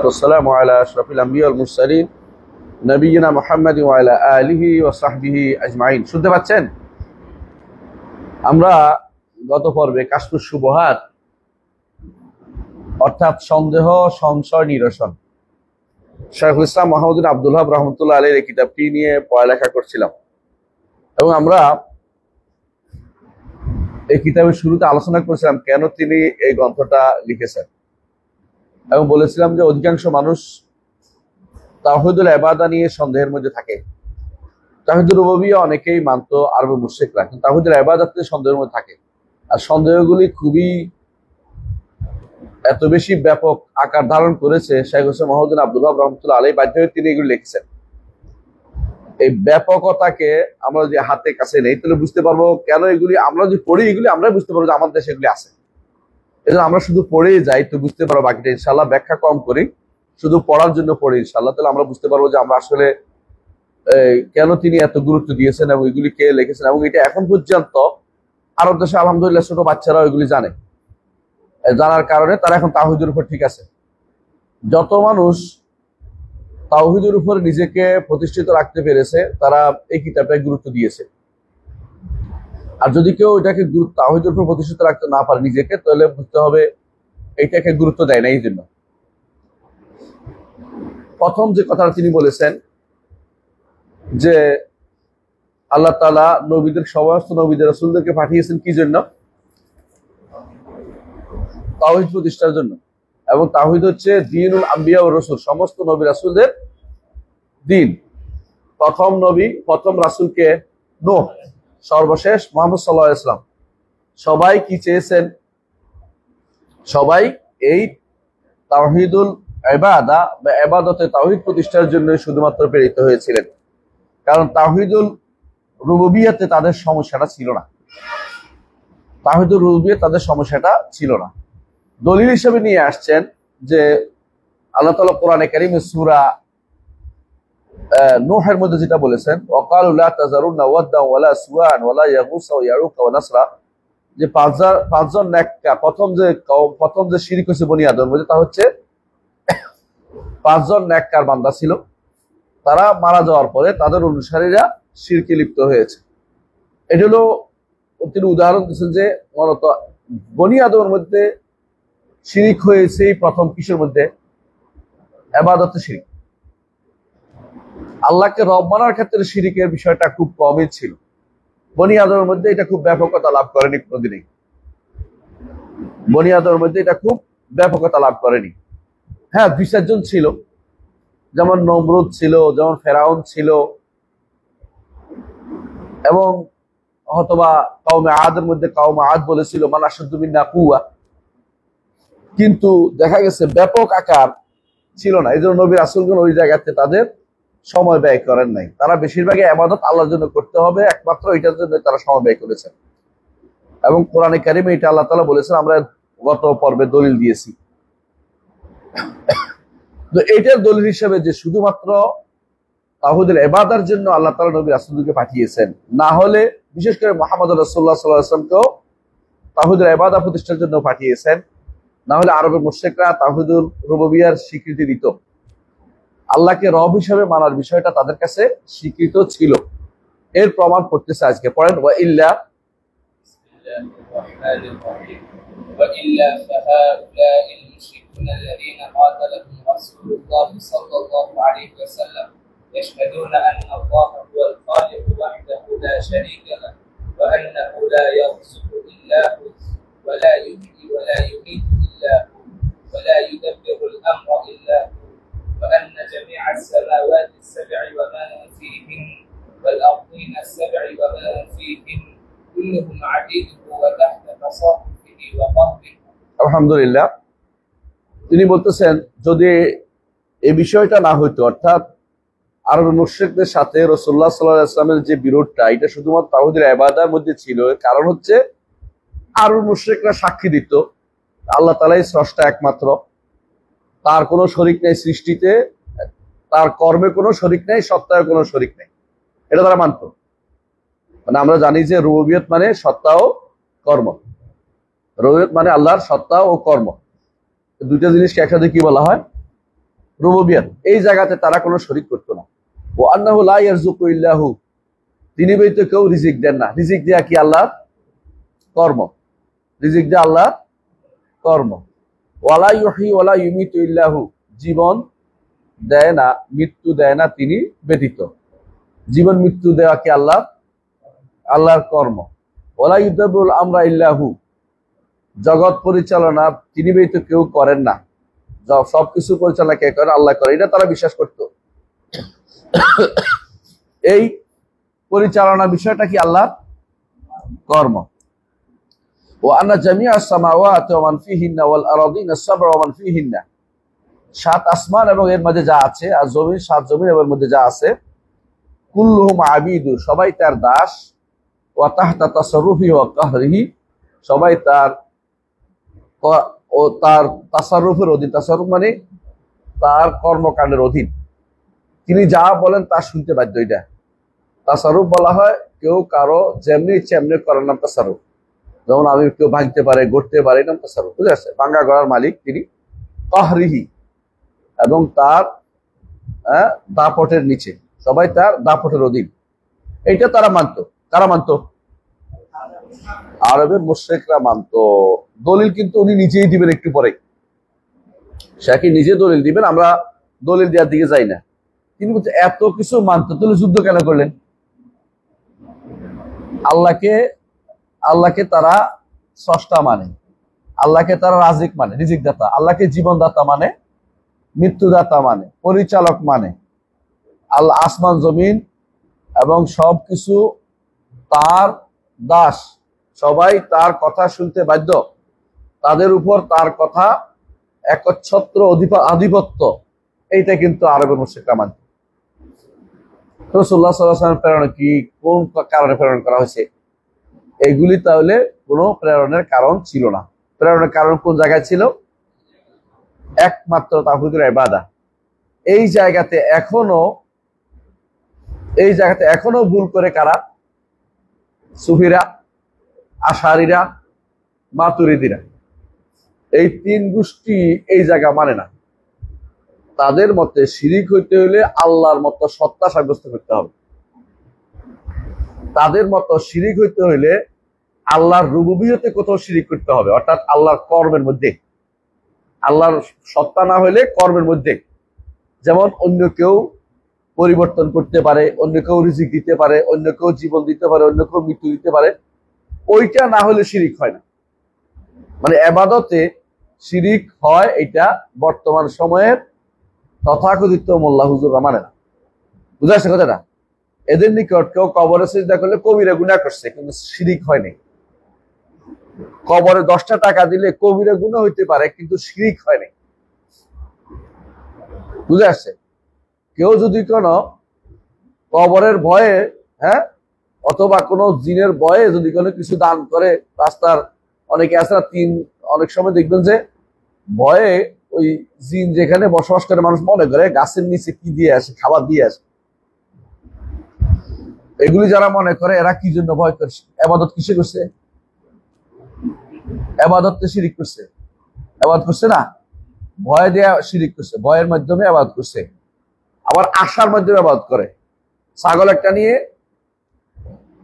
والسلام على أشرف الأنبياء والمرسلين نبينا محمد وعلى آله وصحبه أجمعين। শুনতে পাচ্ছেন? আমরা গত পর্বে কাশফুস শুবহাত অর্থাৎ সন্দেহ সংশয় নিরসন শাইখুল ইসলাম মুহাম্মদ বিন আব্দুল ওয়াহাব রাহমাতুল্লাহ আলাইহির এই কিতাবটি নিয়ে পড়ালেখা করছিলাম এবং আমরা এই কিতাবের শুরুতে আলোচনা করেছিলাম কেন তিনি এই গ্রন্থটা লিখেছেন এবং বলেছিলাম যে অধিকাংশ মানুষ তাওহীদুল ইবাদা নিয়ে সন্দেহের মধ্যে থাকে। তাওহীদুর রুবুবিয়্যাহ অনেকেই মানতো আরবে মুশরিকরা, কিন্তু তাওহীদুল ইবাদাতে সন্দেহের মধ্যে থাকে। আর সন্দেহগুলি খুবই এত বেশি ব্যাপক আকার ধারণ করেছে, শাইখ হোসেন মুহাম্মদ বিন আব্দুল ওয়াহাব রাহমাতুল্লাহ আলাইহি বাধ্য হয়ে তিনি এগুলো লিখেছেন। এই ব্যাপকতাকে আমরা যে হাতে কাছে নেই তাহলে বুঝতে পারবো কেন এগুলি আমরা যদি পড়ি, এগুলি আমরাই বুঝতে পারবো যে আমাদের দেশে এগুলি আছে। এই আমরা শুধু পড়েই যাই তো বুঝতে পারবো, বাকিটা ইনশাল্লাহ ব্যাখ্যা কম করি, শুধু পড়ার জন্য পড়ি ইনশাল্লাহ, তাহলে আমরা বুঝতে পারবো যে আমরা আসলে কেন তিনি এত গুরুত্ব দিয়েছেন এবং এগুলি কে লিখেছেন। এবং এটা এখন পর্যন্ত আরব দেশে আলহামদুলিল্লাহ ছোট বাচ্চারা এগুলি জানে, জানার কারণে তারা এখন তাওহীদের উপর ঠিক আছে। যত মানুষ তাওহীদের উপর নিজেকে প্রতিষ্ঠিত রাখতে পেরেছে তারা এই কিতাবটাকে গুরুত্ব দিয়েছে। আর যদি কেউ এটাকে তাওহীদের উপর প্রতিষ্ঠিত রাখতে না পারে নিজেকে, তাহলে বুঝতে হবে এইটাকে গুরুত্ব দেয় না। এই জন্য প্রথম যে কথাটা তিনি বলেছেন যে আল্লাহ তাআলা নবীদের সমস্ত নবীদের রাসূলদেরকে পাঠিয়েছেন কি জন্য? তাওহীদ প্রতিষ্ঠার জন্য। এবং তাওহীদ হচ্ছে দ্বীনুল আম্বিয়া ওয়া রাসূল, সমস্ত নবী রাসূলদের দ্বীন। প্রথম নবী প্রথম রাসূলকে নূহ, সর্বশেষ মুহাম্মদ সাল্লাল্লাহু আলাইহি ওয়াসাল্লাম। সবাই কি চেয়েছেন? সবাই এই তাওহীদুল ইবাদা বা ইবাদতে তাওহীদ প্রতিষ্ঠার জন্য শুধুমাত্র প্রেরিত হয়েছিলেন, কারণ তাওহীদুল রুবুবিয়্যাতে তাদের সমস্যাটা ছিল না। তাওহীদুল রুবুবিয়্যাত তাদের সমস্যাটা ছিল না। দলিল হিসেবে নিয়ে আসছেন যে আল্লাহ তাআলা কোরআনে কারীমে সূরা নূহের মধ্যে যেটা বলেছেন, ওয়াকালু লা তাযারুন্না ওয়াদ্দা ওয়ালা সুওয়ান ওয়ালা ইয়াগুস ওয়া ইয়াউকা ওয়া নাসরা, যে পাঁচজন নেককার প্রথম যে শিরক হয়েছে বনি আদমের মধ্যে, তা হচ্ছে পাঁচজন নেককার বান্দা ছিল, তারা মারা যাওয়ার পরে তাদের অনুসারীরা শিরকে লিপ্ত হয়েছে। এটা হলো তিনি উদাহরণ দিচ্ছেন যে মূলত বনি আদমের মধ্যে শিরিক হয়েছে প্রথম কিসের মধ্যে? ইবাদতে শিরিক। আল্লাহকে রব মানার ক্ষেত্রে শিরিকের বিষয়টা খুব কমই ছিল। বনি আদমের মধ্যে এটা খুব ব্যাপকতা লাভ করেনি কোনোদিনই। বনি আদমের মধ্যে এটা খুব ব্যাপকতা লাভ করেনি। হ্যাঁ, ২-৪ জন ছিল, যেমন নমরুদ ছিল, যেমন ফেরাউন ছিল, এবং হয়তোবা কওমে আদের মধ্যে কওমে আদ বলেছিল মান আশাদ্দু মিন্না কুওয়া, কিন্তু দেখা গেছে ব্যাপক আকার ছিল না। এই জন্য নবী রাসূলগণ ওই জায়গাতে তাদের সময় ব্যয় করেন নাই। তারা বেশিরভাগই ইবাদত আল্লাহর জন্য করতে হবে, একমাত্র এটার জন্য তারা সময় ব্যয় করেছেন। এবং কোরআনে কারিমে এটা আল্লাহ তাআলা বলেছেন, আমরা গত পর্বে দলিল দিয়েছি। তো এইটার দলিল হিসেবে যে শুধুমাত্র তাওহীদুল ইবাদার জন্য আল্লাহ তাআলা নবী রাসূলকে পাঠিয়েছেন, না হলে বিশেষ করে মুহাম্মদ রাসূলুল্লাহ সাল্লাল্লাহু আলাইহি ওয়াসাল্লামকেও তাওহীদুল ইবাদা প্রতিষ্ঠার জন্য পাঠিয়েছেন, না হলে আরবের মুশরিকরা তাওহীদুল রুবুবিয়্যার স্বীকৃতি দিত। আল্লাহকে রব হিসেবে মানার বিষয়টা তাদের কাছে স্বীকৃত ছিল। এর প্রমাণ করতেছে আজকে। পড়েন, ওয়া ইল্লা الذين قاتلهم رسول الله صلى الله عليه وسلم يشهدون أن الله هو الخالق وحده لا شريك له وأنه لا يرزق إلا هو ولا يحيي ولا يميت إلا هو ولا يدبر الأمر إلا هو وأن جميع السماوات السبع وما فيهن والأرضين السبع وما فيهن كلهم عبيده وتحت تصرفه وقهره। আলহামদুলিল্লাহ। তিনি বলতেছেন যদি এই বিষয়টা না হইতো, অর্থাৎ আরব মুশরিকদের সাথে রাসূলুল্লাহ সাল্লাল্লাহু আলাইহি ওয়াসাল্লামের যে বিরোধটা, এটা শুধুমাত্র তাওহীদুল ইবাদার মধ্যে ছিল। কারণ হচ্ছে আরব মুশরিকরা সাক্ষী দিত আল্লাহ তাআলাই স্রষ্টা একমাত্র, তার কোনো শরীক নেই সৃষ্টিতে, তার কর্মে কোনো শরীক নেই, সত্তায় কোনো শরীক নেই, এটা তারা মানত। মানে আমরা জানি যে রুবুবিয়ত মানে সত্তা ও কর্ম, রুবুবিয়ত মানে আল্লাহর সত্তা ও কর্ম, দুইটা জিনিসকে একসাথে কি বলা হয়? রুবুবিয়ত, এই জায়গাতে তারা কোনো শরীক করতো না। ও আন্নাহু লা ইয়ারযুকু ইল্লাহু, তিনি ব্যতীত কেউ রিজিক দেন না। রিজিক দেয়া কি আল্লাহর কর্ম, রিজিক দেয়া আল্লাহর কর্ম। ওয়ালা ইউহয়ি ওয়ালা ইউমিতু ইল্লাহু, জীবন দেয় না, মৃত্যু দেয় না তিনি ব্যতীত। জীবন মৃত্যু দেওয়া কি আল্লাহর কর্ম। ওয়ালা ইউদাব্বিরুল আমরা ইল্লাহু, জগৎ পরিচালনা তিনি ব্যতীত কেউ করেন না, সবকিছু পরিচালনা কে করেন? আল্লাহ করে। এটা তারা বিশ্বাস করত। এই পরিচালনা বিষয়টা কি আল্লাহর কর্ম। ও আন্না জামিআস সামাওয়াতি ওয়া মান ফিহিন্না ওয়াল আরাদিনা আস-সাব'া ওয়া মান ফিহিন্না, সাত আসমান এবং এর মধ্যে যা আছে, আর জমিন, সাত জমিন এবং এর মধ্যে যা আছে, কুল্লুহুম আবিদু, সবাই তার দাস, ওয়া তাহতা তাসাররুফি ওয়া কাহরিহি, সবাই তার তাসাররুফের অধীন। তাসাররুফ মানে তার কর্মকাণ্ডের অধীন, তিনি যা বলেন তা শুনতে বাধ্য। এটা তাসাররুফ বলা হয়, কেউ কারো যেমনি ইচ্ছে এমনি করার নাম তাসাররুফ। যেমন আমি কেউ ভাঙতে পারে, গড়তে পারে, নাম তাসাররুফ। বুঝে আসছে? ভাঙ্গা গড়ার মালিক তিনি। কাহরিহি, এবং তার দাপটের নিচে, সবাই তার দাপটের অধীন। এইটা তারা মানত। কারা মানত? আরবের মুশরিকরা মানত। দলিল কিন্তু উনি নিজেই দিবেন একটু পরে, সে নিজে দলিল দিবেন, আমরা দলিল দেওয়ার দিকে যাই না। তিনি বলছে এত কিছু মানত, তাহলে যুদ্ধ কেন করলেন? আল্লাহকে তারা স্রষ্টা মানে, আল্লাহকে তারা রাজিক মানে, রিজিক দাতা, আল্লাহকে জীবনদাতা মানে, মৃত্যুদাতা মানে, পরিচালক মানে। আল্লাহ আসমান জমিন এবং সবকিছু তার দাস, সবাই তার কথা শুনতে বাধ্য, তাদের উপর তার কথা একচ্ছত্র আধিপত্য। এইটা কিন্তু আরবের মুশরিকরা মানত। রাসূলুল্লাহ সাল্লাল্লাহু আলাইহি ওয়াসাল্লাম প্রেরণ কি, কোন কারণে প্রেরণ করা হয়েছে, এইগুলি তাহলে কোনো প্রেরণের কারণ ছিল না। প্রেরণের কারণ কোন জায়গায় ছিল? একমাত্র তাওহীদের ইবাদত। এই জায়গাতে এখনো ভুল করে কারা? সুফিরা, আশারীরা, মাতুরিদীরা। এই তিন গোষ্ঠী এই জায়গা মানে না। তাদের মতে শিরিক হইতে হলে আল্লাহর মতো সত্তা সাব্যস্ত করতে হবে। তাদের মতো শিরিক হইতে হইলে আল্লাহর রুবুবিয়তে কোথাও শিরিক করতে হবে, অর্থাৎ আল্লাহর কর্মের মধ্যে। আল্লাহর সত্তা না হইলে কর্মের মধ্যে। যেমন অন্য কেউ পরিবর্তন করতে পারে, অন্য কেউ রিজিক দিতে পারে, অন্য কেউ জীবন দিতে পারে, অন্য কেউ মৃত্যু দিতে পারে, ওইটা না হলে শিরিক হয় না। মানে ইবাদতে শিরিক হয়, এটা বর্তমান সময়ের তথাকথিত মোল্লা হুজুররা মানে না। বুঝা আসছে কথাটা? এদের নিকট কেউ কবরে সিজদা করলে কবিরা গুনাহ করছে, কিন্তু শিরিক হয়নি। কবরে 10টা টাকা দিলে কবিরা গুনাহ হইতে পারে, কিন্তু শিরিক হয়নি। বুঝে আসছে? কেউ যদি কোনো কবরের ভয়ে, অথবা কোনো জিনের ভয়ে যদি কোনো কিছু দান করে, রাস্তার অনেকে আছে না, অনেক সময় দেখবেন যে ভয়ে ওই জিন যেখানে বসবাস করে মানুষ মনে করে গাছের নিচে কি দিয়ে আসে, খাবার দিয়ে আসে। এগুলি যারা মনে করে, এরা কি জন্য ভয় করছে? ইবাদত কিসে করছে? ইবাদতে শিরিক করছে। ইবাদত করছে না, ভয় দেয়া শিরিক করছে, ভয়ের মাধ্যমে ইবাদত করছে। আবার আশার মাধ্যমে ইবাদত করে। ছাগল একটা নিয়ে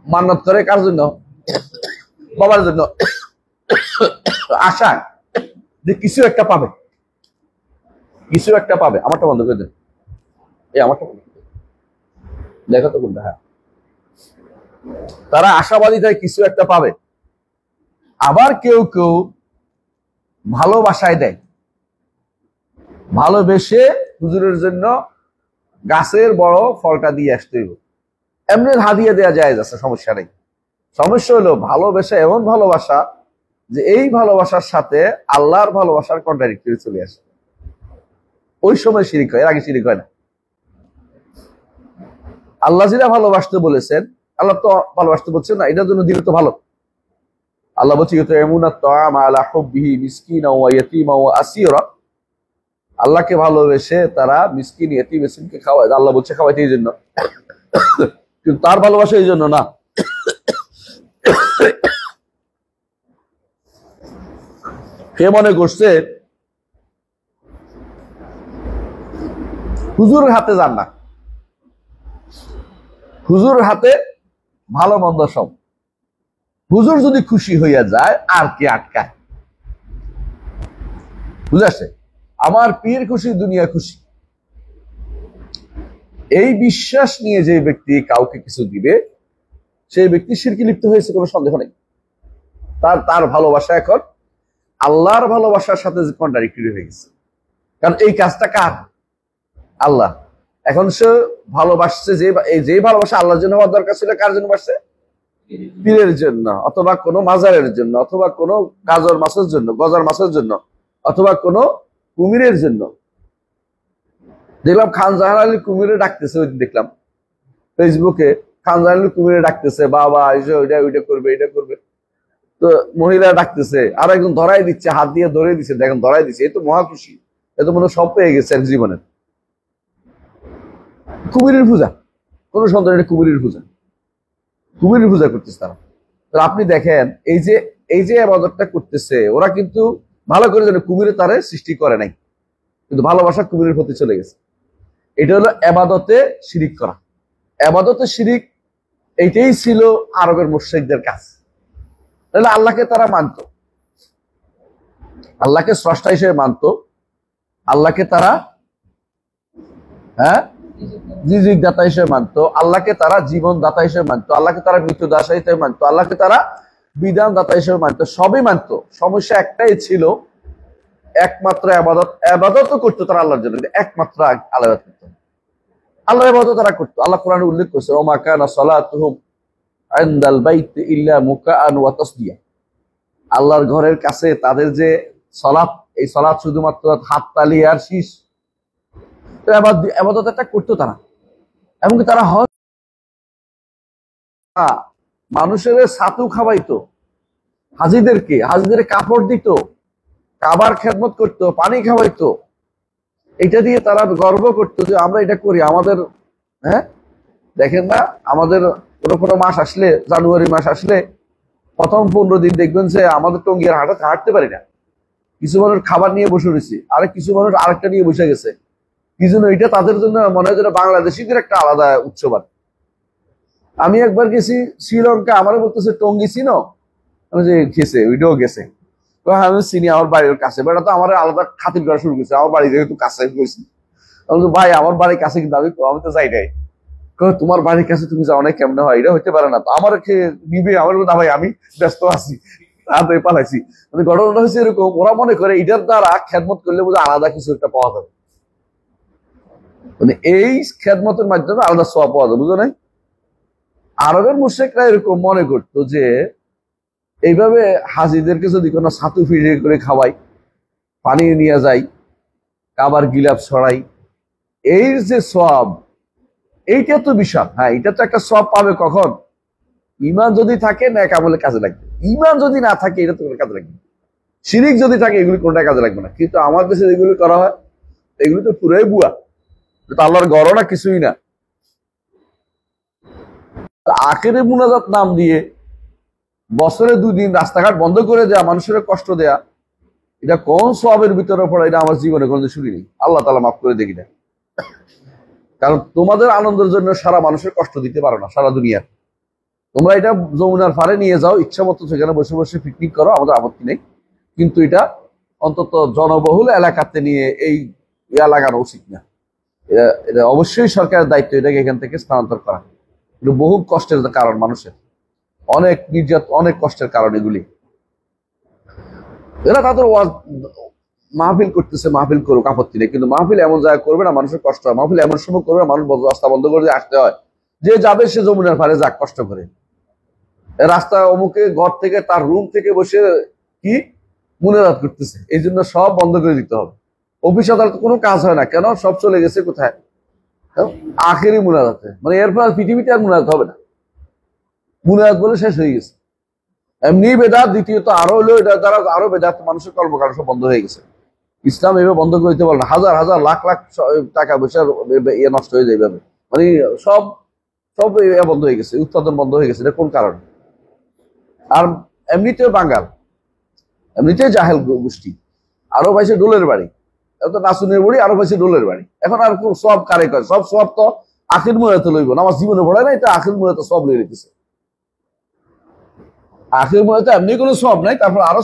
মান্নত করে, কার জন্য? বাবার জন্য। আশা যে কিছু একটা পাবে, কিছু একটা পাবে। আমারটা বন্ধ করে দেন, আমারটা দেখো তো কোনটা। হ্যাঁ, তারা আশাবাদী থাকে কিছু একটা পাবে। আবার কেউ কেউ ভালোবাসায় দেয়, ভালোবেসে হুজুরের জন্য গাছের বড় ফলটা দিয়ে আসতে হইব, এমনি হাদিয়া দেওয়া যায়, আছে, সমস্যা নেই। সমস্যা হলো ভালোবাসা, এমন ভালোবাসা যে এই ভালোবাসার সাথে আল্লাহর ভালোবাসার কন্ট্রাডিক্টরি চলে আসে। ওই সময় শিরিক হয়, এর আগে শিরিক হয় না। আল্লাহ যেটা ভালোবাসতে বলেছেন, আল্লাহ তো ভালোবাসতে বলছেন না, এটার জন্য দিলে তো ভালো। আল্লাহ বলছে আল্লাহকে ভালোবেসে তারা মিসকিন, ইতিম, এতিমকে খাওয়ায়। আল্লাহ বলছে খাওয়াইতে এই জন্য, কিন্তু তার ভালোবাসা এই জন্য না। সে মনে করছে হুজুরের হাতে যান না, হুজুরের হাতে ভালো মন্দ সব। হুজুর যদি খুশি হইয়া যায় আর কে আটকায়? বুঝাচ্ছে? আমার পীর খুশি, দুনিয়া খুশি, এই বিশ্বাস নিয়ে যে ব্যক্তি কাউকে কিছু দিবে, সেই ব্যক্তি শিরকে লিপ্ত হয়েছে, কোনো সন্দেহ নেই। তার ভালোবাসা এখন আল্লাহর ভালোবাসার সাথে কন্ট্রাডিক্টরি হয়ে গেছে। কারণ এই কাজটা কার? আল্লাহ। এখন সে ভালোবাসছে, যে ভালোবাসা আল্লাহর জন্য হওয়ার দরকার ছিল, কার জন্য বাসছে? পীরের জন্য, অথবা কোনো মাজারের জন্য, অথবা কোনো গাজর মাছের জন্য, গজার মাছের জন্য, অথবা কোনো কুমিরের জন্য। দেখলাম খান জাহান আলী কুমিরে ডাকতেছে, ওই দেখলাম ফেসবুকে খান জাহান আলী কুমিরে ডাকতেছে, বাবা এসে ওইটা করবে, এটা করবে। তো মহিলা ডাকতেছে, আর একজন ধরাই দিচ্ছে, হাত দিয়ে ধরে দিচ্ছে, দেখেন ধরাই দিচ্ছে। এই তো মহা খুশি, এ তো মনে সব পেয়ে গেছে এক জীবনের। কুমিরের পূজা, কোন সন্তান, এটা কুমিরের পূজা, কুমিরের পূজা করতেছে তারা। আপনি দেখেন এই যে আবাদতটা করতেছে, ওরা কিন্তু ভালো করে জানে কুমিরে তারে সৃষ্টি করে নাই, কিন্তু ভালোবাসা কুমিরের প্রতি চলে গেছে। এটা হলো আবাদতে শিরিক করা। আবাদতে শিরিক এইটাই ছিল আরবের মুশরিকদের কাজ। তাহলে আল্লাহকে তারা মানত, আল্লাহকে স্রষ্টা হিসেবে মানত, আল্লাহকে তারা রিজিক দাতা হিসেবে মানত, আল্লাহকে তারা জীবন দাতা হিসেবে মানত, আল্লাহকে তারা মৃত্যু দাতা হিসেবে মানত, আল্লাহকে তারা বিধান দাতা হিসেবে মানত, সবই মানত। সমস্যা একটাই ছিল, একমাত্র আবাদত করতো তারা আল্লাহর জন্য, একমাত্র আল্লাহ করতো, আল্লাহর ইবাদত তারা করতো। আল্লাহ কোরআনে উল্লেখ করছে, ওমা কানা সালাতুহুম ইনদাল বাইতি ইল্লা মুকাআন ওয়া তাসদিয়া। আল্লাহর ঘরের কাছে তাদের যে সালাত, এই সালাত শুধুমাত্র হাততালি আর শীষ, আবাদত একটা করতো তারা। এমনকি তারা মানুষের ছাতু খাওয়াইতো, হাজিদের কাপড় দিত, কাবার খেদমত করতো, পানি খাওয়াইতো। এটা দিয়ে তারা গর্ব করতো যে আমরা এটা করি। আমাদের দেখেন না, আমাদের কোনো মাস আসলে, জানুয়ারি মাস আসলে প্রথম 15 দিন দেখবেন যে আমাদের টঙ্গিয়ার হাঁটতে পারি না। কিছু মানুষ খাবার নিয়ে বসে রয়েছে, আরেক কিছু মানুষ আরেকটা নিয়ে বসে গেছে। কি জন্য? এটা তাদের জন্য মনে হয় যেটা বাংলাদেশিদের একটা আলাদা উৎসব। আমি একবার গেছি শ্রীলঙ্কা, আমার বলতেছে টঙ্গি চিনো? যে গেছে, ওইটাও গেছে। আমি চিনি, আমার বাড়ির কাছে। বেটা তো আমার আলাদা খাতির করা শুরু করছে, আমার বাড়ি যেহেতু কাছে গেছি। ভাই আমার বাড়ির কাছে, কিন্তু আমি তো যাই নাই। তোমার বাড়ির কাছে তুমি যাও না, কেমনে হয়? এটা হইতে পারে না। তো আমার নিবে, আমার না ভাই আমি ব্যস্ত আছি, তাড়াতাড়ি পালাইছি। মানে ঘটনাটা হচ্ছে এরকম, ওরা মনে করে এটার দ্বারা খেদমত করলে বোধ আলাদা কিছু একটা পাওয়া যাবে, মানে এই খেদমতের মাধ্যমে আলাদা সওয়াব পাওয়া যাবে, বুঝো নাই? আরবের মুশরিকরা এরকম মনে করতো যে এইভাবে হাজিদেরকে যদি কোনো ছাতু ফিরিয়ে করে খাওয়াই, পানি নিয়ে যাই, কাবার গিলাপ ছড়াই, এই যে সওয়াব, এইটা তো বিশাল। হ্যাঁ, এটা তো একটা সওয়াব পাবে কখন? ঈমান যদি থাকে, নেক আমলে কাজে লাগবে। ঈমান যদি না থাকে, এটা তো কোনো কাজে লাগবে। শিরিক যদি থাকে, এগুলি কোনটা কাজে লাগবে না। কিন্তু আমার দেশে যেগুলি করা হয়, এগুলি তো পুরাই বুয়া, আল্লাহর গড়না কিছুই না। আখেরে মুনাজাত নাম দিয়ে বছরে 2 দিন রাস্তাঘাট বন্ধ করে দেয়া, মানুষের কষ্ট দেয়া, এটা কোন সওয়াবের ভিতরে পড়ে? এটা আমার জীবনে কোনদিন শুনিনি। আল্লাহ তাআলা মাফ করে দেখি না। কারণ তোমাদের আনন্দের জন্য সারা মানুষের কষ্ট দিতে পারো না, সারা দুনিয়ার। তোমরা এটা যমুনার পাড়ে নিয়ে যাও, ইচ্ছা মতো সেখানে বসে বসে পিকনিক করো, আমাদের আপত্তি নেই। কিন্তু এটা অন্তত জনবহুল এলাকাতে নিয়ে এই লাগানো উচিত না। এটা অবশ্যই সরকারের দায়িত্ব এটাকে এখান থেকে স্থানান্তর করা। এটা বহু কষ্টের কারণ, মানুষের অনেক নির্যাতন, অনেক কষ্টের কারণ এগুলি। এরা তাদের মাহফিল করতেছে, মাহফিল করুক, আপত্তি নেই। কিন্তু মাহফিল এমন জায়গায় করবে না মানুষের কষ্ট হয়। মাহফিল এমন সময় করবে না মানুষ রাস্তা বন্ধ করে আসতে হয়। যে যাবে সে যমুনার পাড়ে যাক, কষ্ট করে। রাস্তা অমুকে ঘর থেকে, তার রুম থেকে বসে কি মুনাজাত করতেছে, এই জন্য সব বন্ধ করে দিতে হবে। অফিস আদালত কোনো কাজ হয় না, কেন? সব চলে গেছে কোথায়? আখেরি মুনাজাতে। মানে এরপর আর পৃথিবীতে আর মুনাজাত হবে না, মুনাজাত বলে শেষ হয়ে গেছে। এমনি বেদাত, দ্বিতীয়ত আরো হলো এটা দ্বারা আরো বেদাত, মানুষের কর্মকাণ্ড সব বন্ধ হয়ে গেছে। ইসলাম এভাবে বন্ধ করে দিতে পারে না। হাজার হাজার লাখ লাখ টাকা পয়সার ইয়ে নষ্ট হয়ে যায় এভাবে। মানে সব বন্ধ হয়ে গেছে, উৎপাদন বন্ধ হয়ে গেছে। এটা কোন কারণে? আর এমনিতেও বাঙাল, এমনিতেই জাহেল গোষ্ঠী, আরো পাইছে ডোলের বাড়ি। এত নাচুনের বাড়ি, আরো বেশি ডোলের বাড়ি। এখন আর সব কারে করে, সব সব তো আখির মুরাতে লইব না, আমার জীবনে পড়ে না, এটা আখির মুরাতে সব লই রেখেছে। আখির মুরাতে এমনি কোনো সব নাই, তারপর আরো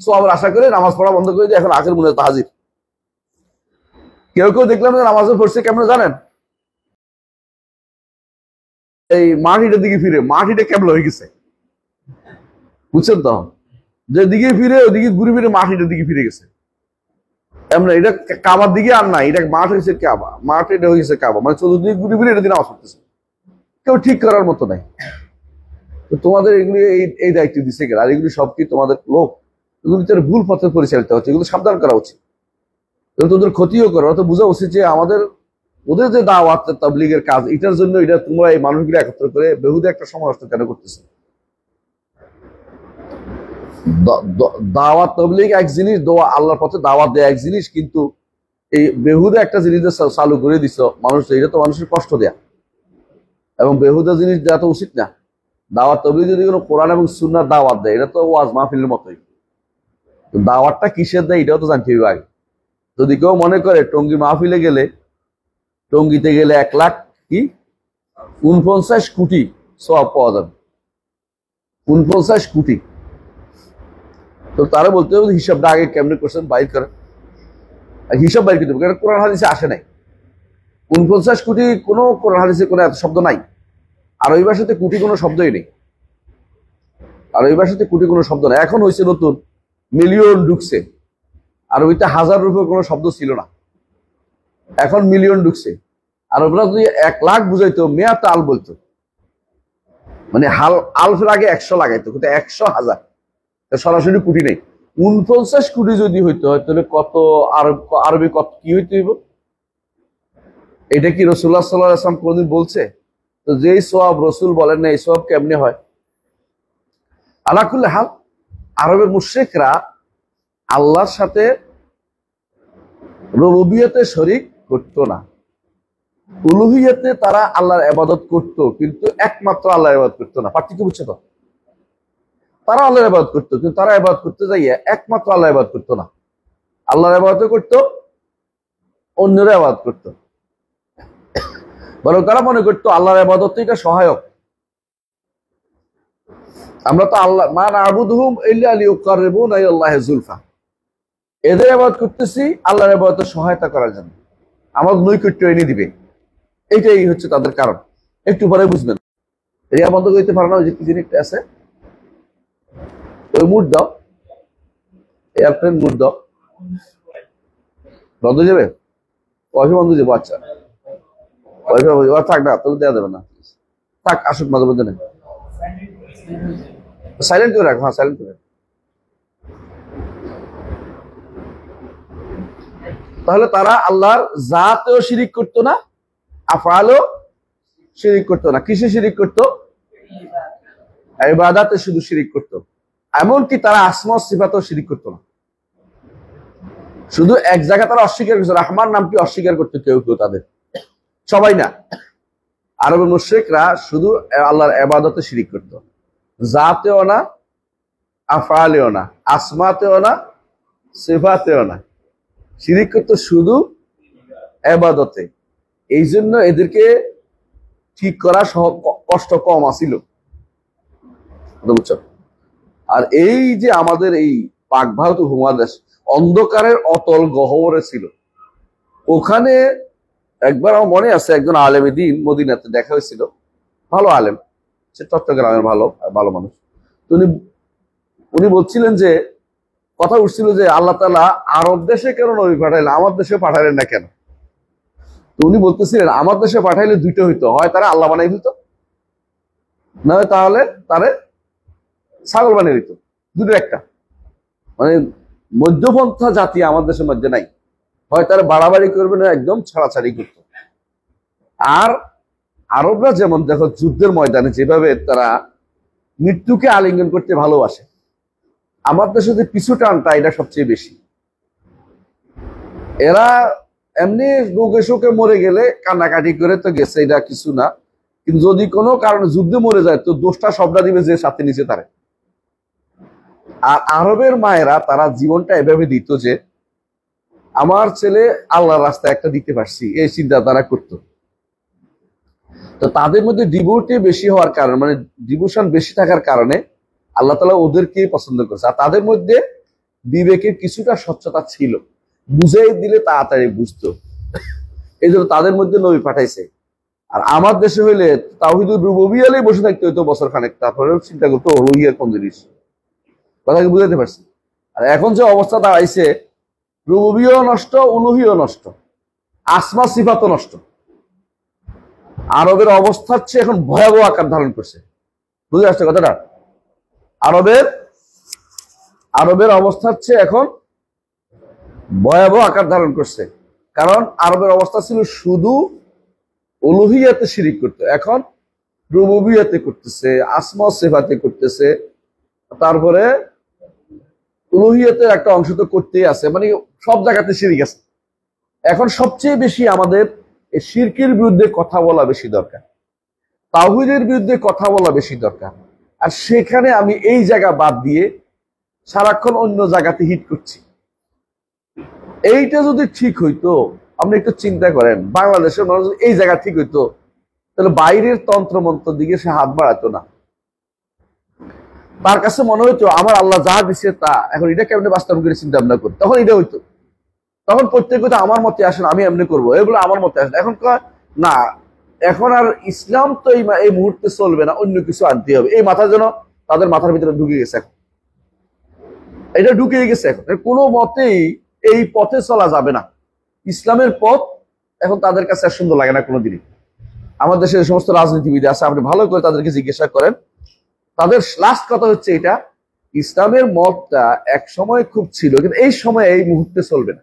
সবের আশা করে নামাজ পড়া বন্ধ করে দিয়ে এখন আখির মুরাতে হাজির। কেউ কেউ দেখলাম যে নামাজে পড়ছে কেমন জানেন, এই মাটিটার দিকে ফিরে, মাটিটা কেবল হয়ে গেছে, বুঝছেন তো, যেদিকে ফিরে ওদিকে ঘুরে ফিরে মাটিটার দিকে ফিরে গেছে। এমন এটা কাবার দিকে আর নাই, এটা মাঠ হয়েছে কাবা, মাঠ এটা হয়ে গেছে কাবা, মানে চতুর্দিকে ঘুরে ফিরে এটা দিন নামাজ পড়তেছে, কেউ ঠিক করার মতো নাই। তো তোমাদের এগুলি এই দায়িত্ব দিচ্ছে গেল, আর এগুলি সব কি তোমাদের লোক, এগুলি তার ভুল পথে পরিচালিত হচ্ছে, এগুলো সাবধান করা উচিত, এগুলো তোদের ক্ষতিও করে। অত বোঝা উচিত যে আমাদের ওদের যে দাওয়াত তাবলীগের কাজ, এটার জন্য এটা তোমরা এই মানুষগুলো একত্র করে বেহুদে একটা সমাবেশ কেন করতেছে? দাওয়াত তাবলীগ এক জিনিস, দোয়া আল্লাহর পথে দাওয়াত দেয়া এক জিনিস, কিন্তু এই বেহুদে একটা জিনিস চালু করে দিছ মানুষ, এটা তো মানুষের কষ্ট দেয়া, এবং বেহুদা জিনিস দেওয়া তো উচিত না। দাওয়াত তাবলীগ যদি কোনো কোরআন এবং সুন্নাহর দাওয়াত দেয়, এটা তো ওয়াজ মাহফিলের মতোই, দাওয়াতটা কিসের দেয় এটাও তো জানতে হবে আগে। যদি কেউ মনে করে টঙ্গী মাহফিলে গেলে, টঙ্গীতে গেলে 1 লাখ কি 49 কোটি সওয়াব পাওয়া যাবে, 49 কোটি, তো তারা বলতে হবে হিসাবটা আগে কেমনে করছেন বাইর করেন, হিসাব বাইর করতে হবে, কোরআন হাদিসে আসে নাই 49 কোটি, কোনো কোরআন হাদিসে কোনো এত শব্দ নাই, আরবি ভাষাতে কোটি কোনো শব্দই নেই, আরবি ভাষাতে কোটি কোনো শব্দ নাই। এখন হয়েছে নতুন মিলিয়ন ঢুকছে, আরবিতে 1000 রূপের কোনো শব্দ ছিল না, এখন মিলিয়ন ঢুকছে। আরবরা যদি 1 লাখ বুঝাইতো মেয়াত আল বলতো, মানে আলফের আগে 100 লাগাইতো, কিন্তু 100 হাজার, সরাসরি কোটি নেই। 49 কোটি যদি হইতে হয় তাহলে কত আরবি কত কি হইতে হইব? এটা কি রাসূলুল্লাহ সাল্লাল্লাহু আলাইহি ওয়াসাল্লাম কোনদিন বলছে? তো যেই সওয়াব রাসূল বলেন না, এই সওয়াব কেমনে হয়? আলা কুল্লি হাল, আরবের মুশরিকরা আল্লাহর সাথে রুবুবিয়তে শরীক করতো না, উলুহিয়তে তারা আল্লাহর ইবাদত করত, কিন্তু একমাত্র আল্লাহর ইবাদত করতো না। পার্থক্য বুঝছো তো? তারা আল্লাহর ইবাদত করতো, কিন্তু তারা ইবাদত করতে যাইয়া একমাত্র আল্লাহর ইবাদত করতো না, আল্লাহর ইবাদত করতো, অন্যরা ইবাদত করতো, বরং তারা মনে করতো আল্লাহর ইবাদত এটা সহায়ক। আমরা তো আল্লাহ মা না'বুদুহুম ইল্লা লিয়ুকাররিবুনা ইলাল্লাহি যুলফা, এদের ইবাদত করতেছি আল্লাহর ইবাদতে সহায়তা করার জন্য, আমার নৈকট্য এনে দিবে, এটাই হচ্ছে তাদের কারণ। একটু পরে বুঝবেন। রিয়া বন্ধ করতে পারে না, ওই যে কি জিনিসটা আছে, ওই মুড দাও, এয়ারপ্লেন মুড দাও, বন্ধ হয়ে যাবে, ওয়াইফাই বন্ধ হয়ে যাবো। আচ্ছা ওয়াইফাই থাক না, তোকে দেওয়া যাবে না, থাক, আসুক মাঝে মধ্যে নেই, সাইলেন্ট করে রাখ, হ্যাঁ সাইলেন্ট করে রাখ। তাহলে তারা আল্লাহর জাতেও শিরিক করতো না, আফআলও শিরিক করতো না। কিসে শিরিক করতো? ইবাদাতে শুধু শিরিক করতো। এমনকি তারা আসমা সিফাতেও শিরিক করতো না। শুধু এক জায়গায় তারা অস্বীকার করতো, রহমান নামটি অস্বীকার করতো কেউ কেউ, তাদের সবাই না। আরবের মুশরিকরা শুধু আল্লাহর ইবাদতে শিরিক করতো, জাতেও না, আফআলেও না, আসমাতেও না, সিফাতেও না, শিরিক করতো শুধু ইবাদতে। এই জন্য এদেরকে ঠিক করা কষ্ট কম আসিল, বুঝছো? আর এই যে আমাদের এই পাক ভারত উপমহাদেশ অন্ধকারের অতল গহ্বরে ছিল, ওখানে একবার আমার মনে আছে একজন আলেম দ্বীন মদিনাতে দেখা হয়েছিল, ভালো আলেম, সে চট্টগ্রামের ভালো মানুষ। তো উনি বলছিলেন যে, কথা উঠছিল যে আল্লাহ তাআলা আরব দেশে কেন নবী পাঠাইলেন, আমার দেশে পাঠাইলেন না কেন? তো উনি বলতেছিলেন আমার দেশে পাঠাইলে দুইটা হইতো, হয় তারা আল্লাহ বানাই দিত, না হয় তাহলে তারে ছাগল বানিয়ে দিত, দুটোর একটা। মানে মধ্যপন্থা জাতি আমার দেশের মধ্যে নাই, হয় তারা বাড়াবাড়ি করবে না একদম ছাড়াছাড়ি করতো। আর আরবরা যেমন দেখো যুদ্ধের ময়দানে যেভাবে তারা মৃত্যুকে আলিঙ্গন করতে ভালোবাসে, আমার দেশে যে পিছু টানটা এটা সবচেয়ে বেশি। এরা এমনি রোগে শোকে মরে গেলে কান্নাকাটি করে তো গেছে, এটা কিছু না, কিন্তু যদি কোনো কারণে যুদ্ধে মরে যায় তো দোষটা সবটা দিবে যে সাথে নিচে তারে। আর আরবের মায়েরা তারা জীবনটা এভাবে দিত যে আমার ছেলে আল্লাহর রাস্তায় একটা দিতে পারছি, এই চিন্তা তারা করতো। তো তাদের মধ্যে ডিভোটি বেশি হওয়ার কারণে, মানে ডিভোশন বেশি থাকার কারণে আল্লাহ তাআলা ওদেরকেই পছন্দ করেছে। আর তাদের মধ্যে বিবেকের কিছুটা স্বচ্ছতা ছিল, বুঝাই দিলে তাড়াতাড়ি বুঝতো, এই জন্য তাদের মধ্যে নবী পাঠাইছে। আর আমার দেশে হইলে তাওহীদুর রুবুবিয়্যাহই বসে থাকতে হইতো বছর খানেক, তারপরে চিন্তা করতো উলুহিয়্যা কোন জিনিস। কথা কি বুঝাতে পারছি? আর এখন যে অবস্থা দাঁড়াইছে, রুবুবিয়্যাহ নষ্ট, উলুহিয়্যাহ নষ্ট, আসমা সিফাতও নষ্ট। আরবের অবস্থা হচ্ছে এখন ভয়াবহ আকার ধারণ করছে। বুঝে আসছে কথাটা? আরবের অবস্থা হচ্ছে এখন ভয়াবহ আকার ধারণ করছে। কারণ আরবের অবস্থা ছিল শুধু উলুহিয়াতে শিরিক করতে, এখন রুবুবিয়াতে করতেছে, আসমা সিফাতে করতেছে, তারপরে উলুহিয়াতের একটা অংশ তো করতেই আছে, মানে সব জায়গাতে শিরিক আছে। এখন সবচেয়ে বেশি আমাদের এই শিরকের বিরুদ্ধে কথা বলা বেশি দরকার, তাওহীদের বিরুদ্ধে কথা বলা বেশি দরকার। আর সেখানে আমি এই জায়গা বাদ দিয়ে সারাক্ষণ অন্য জায়গাতে হিট করছি। এইটা যদি ঠিক হইতো, আপনি একটু চিন্তা করেন, বাংলাদেশের মানুষ এই জায়গা ঠিক হইতো, তাহলে বাইরের তন্ত্র মন্ত্র দিকে সে হাত বাড়াতো না। তার কাছে মনে হইতো আমার আল্লাহ যা দিচ্ছে তা, এখন এটা কেমনে বাস্তব করে চিন্তা ভাবনা করি, তখন এটা হইতো। তখন প্রত্যেক কথা আমার মতে আসেন, আমি এমনি করবো, এগুলো আমার মতে আসেন। এখন না, এখন আর ইসলাম তো এই মুহূর্তে চলবে না, অন্য কিছু আনতে হবে। এই মাথা যেন তাদের মাথার ভিতরে ঢুকে গেছে, এখন এটা ঢুকে গেছে। এখন কোনো মতেই এই পথে চলা যাবে না, ইসলামের পথ এখন তাদের কাছে সুন্দর লাগে না কোনোদিনই। আমাদের দেশে যে সমস্ত রাজনীতিবিদ আছে, আপনি ভালো করে তাদেরকে জিজ্ঞাসা করেন, তাদের লাস্ট কথা হচ্ছে এটা, ইসলামের মতটা এক সময় খুব ছিল, কিন্তু এই সময় এই মুহূর্তে চলবে না,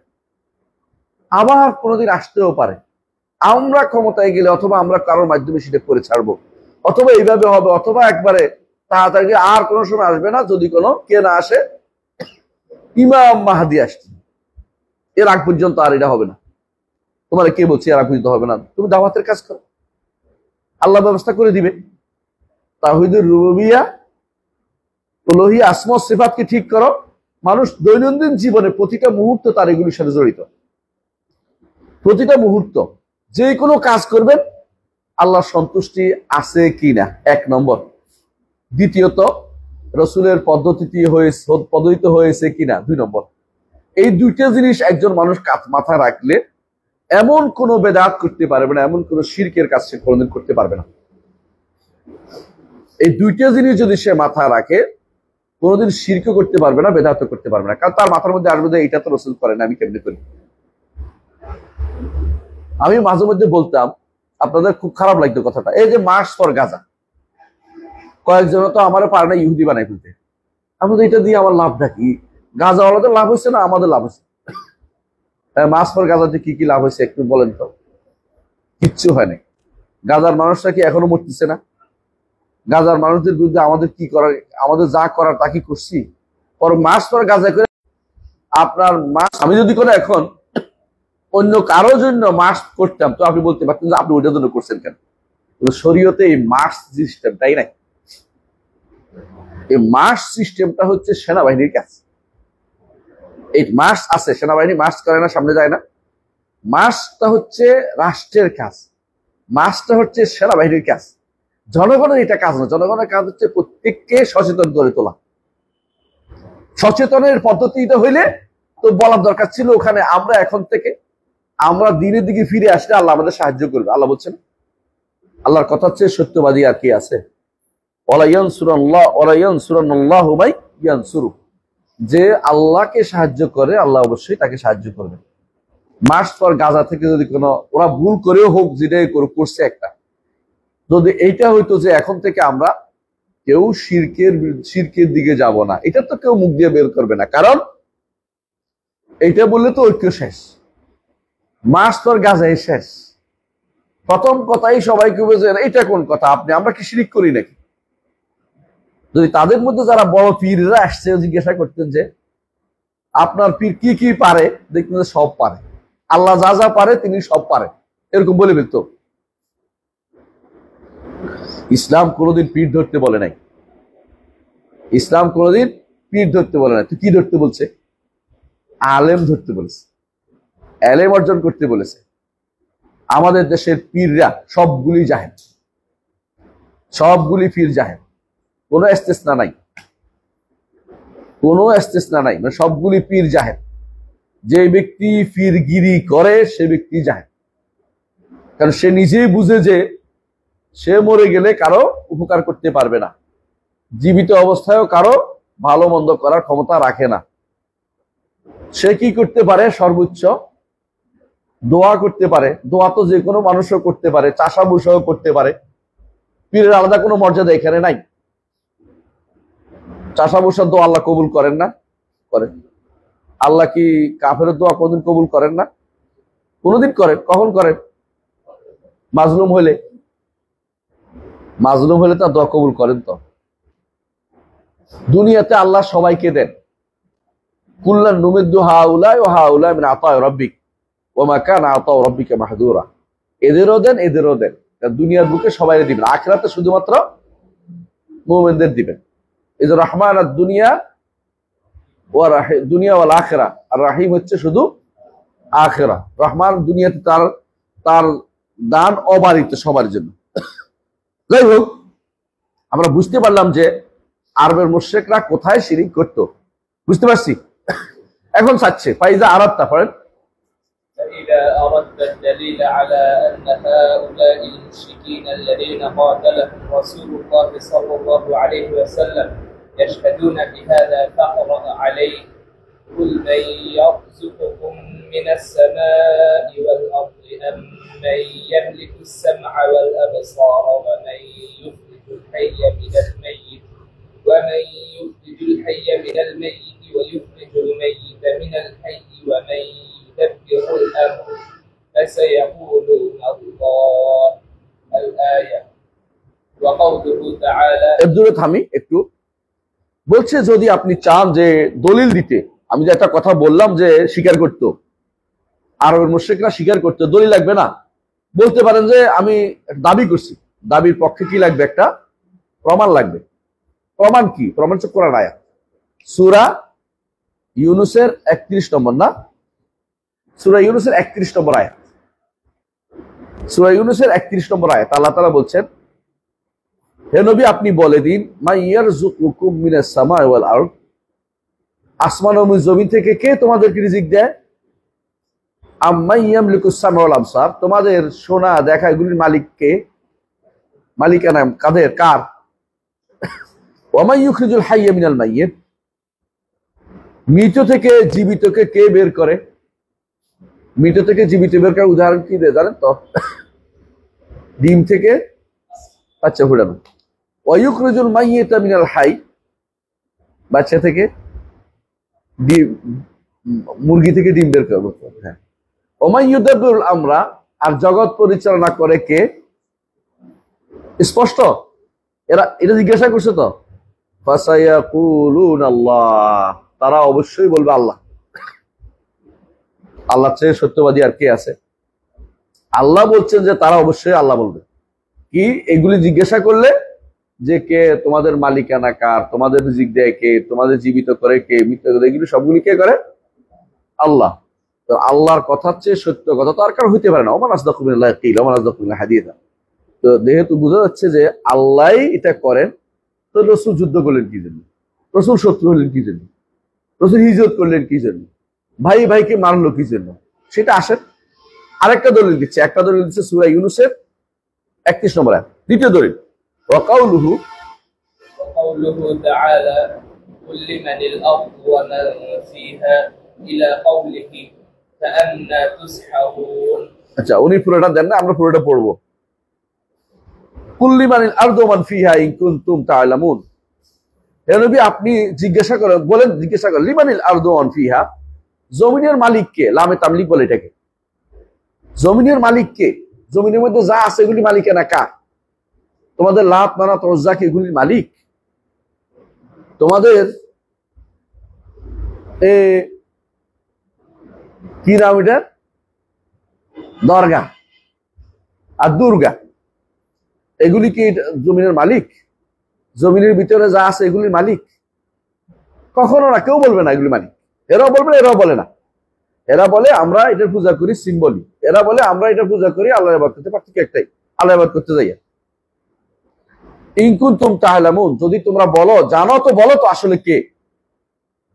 আবার কোনোদিন আসতেও পারে। আমরা ক্ষমতায় গেলে অথবা আমরা কারোর মাধ্যমে সেটা করে ছাড়বো, অথবা এইভাবে হবে, অথবা একবারে তাড়াতাড়ি আর কোনো সময় আসবে না, যদি কোনো কে না আসে, ইমাম মাহদী আসছে, এর আগ পর্যন্ত আর এটা হবে না। তোমার কে বলছে এর আগ পর্যন্ত হবে না? তুমি দাওয়াতের কাজ করো, আল্লাহ ব্যবস্থা করে দিবে। তাওহীদুর রুবুবিয়্যা, উলুহিয়্যা, আসমা সিফাতকে ঠিক করো। মানুষ দৈনন্দিন জীবনে প্রতিটা মুহূর্ত তার এগুলির সাথে জড়িত, প্রতিটা মুহূর্ত যে কোনো কাজ করবেন আল্লাহর সন্তুষ্টি আছে কিনা, এক নম্বর। দ্বিতীয়ত রসুলের পদ্ধতিতে হয়েছে কিনা, 2 নম্বর। এই দুইটা জিনিস একজন মানুষ মাথা রাখলে এমন কোনো বেদাত করতে পারবে না, এমন কোনো শিরকের কাজ সে কোনোদিন করতে পারবে না। এই দুইটা জিনিস যদি সে মাথা রাখে, কোনোদিন শিরক করতে পারবে না, বেদাত করতে পারবে না। কারণ তার মাথার মধ্যে আসবে যে এটা তো রসুল করে না, আমি কেমনে করি। আমি মাঝে মধ্যে বলতাম, আপনাদের খুব খারাপ লাগতো কথাটা, এই যে মার্চ ফর গাজা, কয়েকজন তো আমার পারে না ইহুদি বানাই ফেলতে। আমাদের এটা দিয়ে আমার লাভটা কি? গাজাওয়ালাদের লাভ হয়েছে না আমাদের লাভ হয়েছে? মার্চ ফর গাজাতে কি কি লাভ হয়েছে একটু বলেন তো? কিচ্ছু হয় নাই। গাজার মানুষরা কি এখনো মরতেছে না? গাজার মানুষদের বিরুদ্ধে আমাদের কি করার, আমাদের যা করার তা কি করছি? পরে মার্চ ফর গাজা করে আপনার আমি যদি কোনো এখন অন্য কারোর জন্য মার্চ করতাম, তো আপনি বলতে পারতেন যে আপনি ওইটার জন্য করছেন কেন? শরীয়তে এই মার্চ সিস্টেমটাই নাই। এই মার্চ সিস্টেমটা হচ্ছে সেনাবাহিনীর কাজ। এই মার্চ আছে, সেনাবাহিনী মার্চ করে না, সামনে যায় না। মার্চটা হচ্ছে রাষ্ট্রের কাজ, মার্চটা হচ্ছে সেনাবাহিনীর কাজ। জনগণের এটা কাজ না, জনগণের কাজ হচ্ছে প্রত্যেককে সচেতন করে তোলা। সচেতনের পদ্ধতিটা হইলে তো বলার দরকার ছিল ওখানে, আমরা এখন থেকে আমরা দিনের দিকে ফিরে আসলে আল্লাহ আমাদের সাহায্য করবে। আল্লাহ বলছেন, আল্লাহর কথা হচ্ছে সত্যবাদী আর কি আছে, যে আল্লাহকে সাহায্য করে আল্লাহ অবশ্যই তাকে সাহায্য করবে। মার্চ পর গাজা থেকে যদি কোনো ওরা ভুল করেও হোক, যেটাই করছে একটা, যদি এইটা হইতো যে এখন থেকে আমরা কেউ শিরকের দিকে যাব না, এটা তো কেউ মুখ দিয়ে বের করবে না, কারণ এইটা বললে তো ঐক্য শেষ, মার্চ পর গাজায় শেষ। প্রথম কথাই সবাইকে বুঝে, এটা কোন কথা, আমরা কি শিরিক করি নাকি? যদি তাদের মধ্যে যারা বড় পীররা আসছে জিজ্ঞাসা করতেন যে আপনার পীর কি কি পারে, দেখতেন যে সব পারে, আল্লাহ যা যা পারে তিনি সব পারে, এরকম বলে ফেলতো। ইসলাম কোনোদিন পীর ধরতে বলে নাই, ইসলাম কোনোদিন পীর ধরতে বলে নাই। তুই কি ধরতে বলছে? আলেম ধরতে বলেছে। এলেম অর্জন করতে বলেছে। আমাদের দেশের পীররা সবগুলি জাহেল, সবগুলি পীর জাহেল, কোনো ইস্তেসনা নাই, কোনো ইস্তেসনা নাই, মানে সবগুলি পীর জাহেল। যে ব্যক্তি পীরগিরি করে সে ব্যক্তি জাহেল, কারণ সে নিজেই বুঝে যে সে মরে গেলে কারো উপকার করতে পারবে না, জীবিত অবস্থায়ও কারো ভালো মন্দ করার ক্ষমতা রাখে না। সে কি করতে পারে? সর্বোচ্চ দোয়া করতে পারে। দোয়া তো যে কোনো মানুষও করতে পারে, চাষা বসাও করতে পারে। পীরের আলাদা কোনো মর্যাদা এখানে নাই। চাষা বসার দোয়া আল্লাহ কবুল করেন না? করেন। আল্লাহ কি কাফেরের দোয়া কোনদিন কবুল করেন না? কোনদিন করেন। কখন করেন? মাজলুম হইলে। মাজলুম হলে তার দোয়া কবুল করেন। তো দুনিয়াতে আল্লাহ সবাইকে দেন, কুল্লান নুমিদ্দু হাউলাই ওয়া হাউলাই মিন আতা'i রাব্বিক ওয়া মা কানা আতা'উ রাব্বিকা মাহদুরা। এদেরও দেন, এদেরও দেন। দুনিয়ার বুকে সবাইকে দিবেন, আখিরাতে শুধুমাত্র মুমিনদের দিবেন। এই যে রহমান আর দুনিয়া ওয়া দুনিয়া ওয়াল আখিরা, আর রাহিম হচ্ছে শুধু আখিরা। রহমান দুনিয়াতে তার দান অবারিত সবার জন্য। যাই হোক, আমরা বুঝতে পারলাম যে আরবের মুশরিকরা কোথায় শিরিক করত, বুঝতে পারছি। এখন চাচ্ছে ফাইজা আরাদতা পড়েন। فإذا أردت الدليل على أن هؤلاء المشركين الذين قاتلهم رسول الله صلى الله عليه وسلم يشهدون بهذا فاقرأ عليه قل من يرزقكم من السماء والأرض أم من يملك السمع والأبصار ومن يخرج الحي من الميت من الميت ويخرج الميت من الحي ومن يدبر الأمر فسيقولون الله الآية وقوله تعالى। এর থামি একটু বলছে, যদি আপনি চান যে দলিল দিতে, আমি যে একটা কথা বললাম যে স্বীকার করতো, আরবের মুশরিকরা স্বীকার করতো, দলিল লাগবে না। বলতে পারেন যে আমি দাবি করছি, দাবির পক্ষে কি লাগবে? একটা প্রমাণ লাগবে। প্রমাণ কি? প্রমাণ হচ্ছে কোরআন আয়াত, সূরা ইউনূসের 31 নম্বর, না, সূরা ইউনূসের 31 নম্বর আয়াত। সূরা ইউনূসের 31 নম্বর আয়াত আল্লাহ তাআলা বলছেন, হে নবী আপনি বলে দিন, মা ইয়ারযুকুকুম মিনাস সামাই ওয়াল আরদ, আসমান ও জমিন থেকে কে তোমাদেরকে রিজিক দেয়? আম্মা ইয়ামলিকুস সামা ওয়াল আবসার, তোমাদের শোনা দেখা এগুলির মালিক কে? মালিকানা কাদের? কার? ওয়া মা ইউখরিজুল হাইয়্যা মিনাল মাইয়্যিত, মৃত থেকে জীবিতকে কে বের করে? মৃত থেকে জীবিত বের করার উদাহরণ কি দেয় জানেন তো? ডিম থেকে বাচ্চা ফুটানো। ওয়া ইউখরিজুল মাইয়্যিতা মিনাল হাই, বাচ্চা থেকে ডিম, মুরগি থেকে ডিম বের করবো। হ্যাঁ। ওয়া মা ইউদাব্বিরুল আমরা, আর জগৎ পরিচালনা করে কে? স্পষ্ট। এটা জিজ্ঞাসা করছে তো, ফাসায়াকুলুনা আল্লাহ, তারা অবশ্যই বলবে আল্লাহ। আল্লাহ চেয়ে সত্যবাদী আর কে আছে? আল্লাহ বলছেন যে তারা অবশ্যই আল্লাহ বলবে। কি এগুলি জিজ্ঞাসা করলে যে কে তোমাদের মালিকানা কার, তোমাদের রিজিক দেয় কে, তোমাদের জীবিত করে কে, মৃত্যু করে, এগুলি সবগুলি কে করে? আল্লাহ। তো আল্লাহর কথার চেয়ে সত্য কথা তো আর কার হইতে পারে না। ওমান আসদাকু মিনাল্লাহি কিলা ওমান আসদাকু মিনাল্লাহি হাদিসা। তো যেহেতু বোঝা যাচ্ছে যে আল্লাহই এটা করেন, তো রাসূল যুদ্ধ করলেন কি জন্য? রাসূল শত্রু হলেন কি জন্য? রাসূল হিজরত করলেন কি জন্য? ভাই ভাইকে মারলো কি জন্য? সেটা আসেন। আরেকটা দলিল দিচ্ছে, একটা দলিল দিচ্ছে সূরা ইউনূসের 31 নম্বর আয়াত। দ্বিতীয় দলিল ওয়া কাউলুহু তাআলা কুল লিমানিল আরদু ওয়া মান ফিহা ইলা কাউলিহি ফাআন্না তুসহারুন। আচ্ছা, উনি পুরোটা দেন না, আমরা পুরোটা পড়বো। কুল লিমানিল আরদু ওয়া মান ফিহা ইন কুনতুম তা'লামুন, হে নবী আপনি জিজ্ঞাসা করেন, বলেন জিজ্ঞাসা করেন, লিমানিল আরদু ওয়া মান ফিহা, জমিনের মালিক কে? লামে তামলিক বলে এটাকে। জমিনের মালিক কে? জমিনের মধ্যে যা আছে এগুলি মালিকানা কার? তোমাদের লাত মানাত উজ্জা কি এগুলির মালিক? তোমাদের কি নাম এটা, দরগা আর দুর্গা, এগুলি কি জমিনের মালিক? জমিনের ভিতরে যা আছে এগুলির মালিক? কখনো না, কেউ বলবে না এগুলি মালিক। এরাও বলবে না, এরাও বলে না। এরা বলে আমরা এটার পূজা করি সিম্বলি, এরা বলে আমরা এটা পূজা করি আল্লাহর ইবাদত করতে, পার্থক্য একটাই, আল্লাহর ইবাদত করতে যাইয়া। ইন কুনতুম তা'লামুন, যদি তোমরা বলো, জানো তো বলো তো আসলে কে?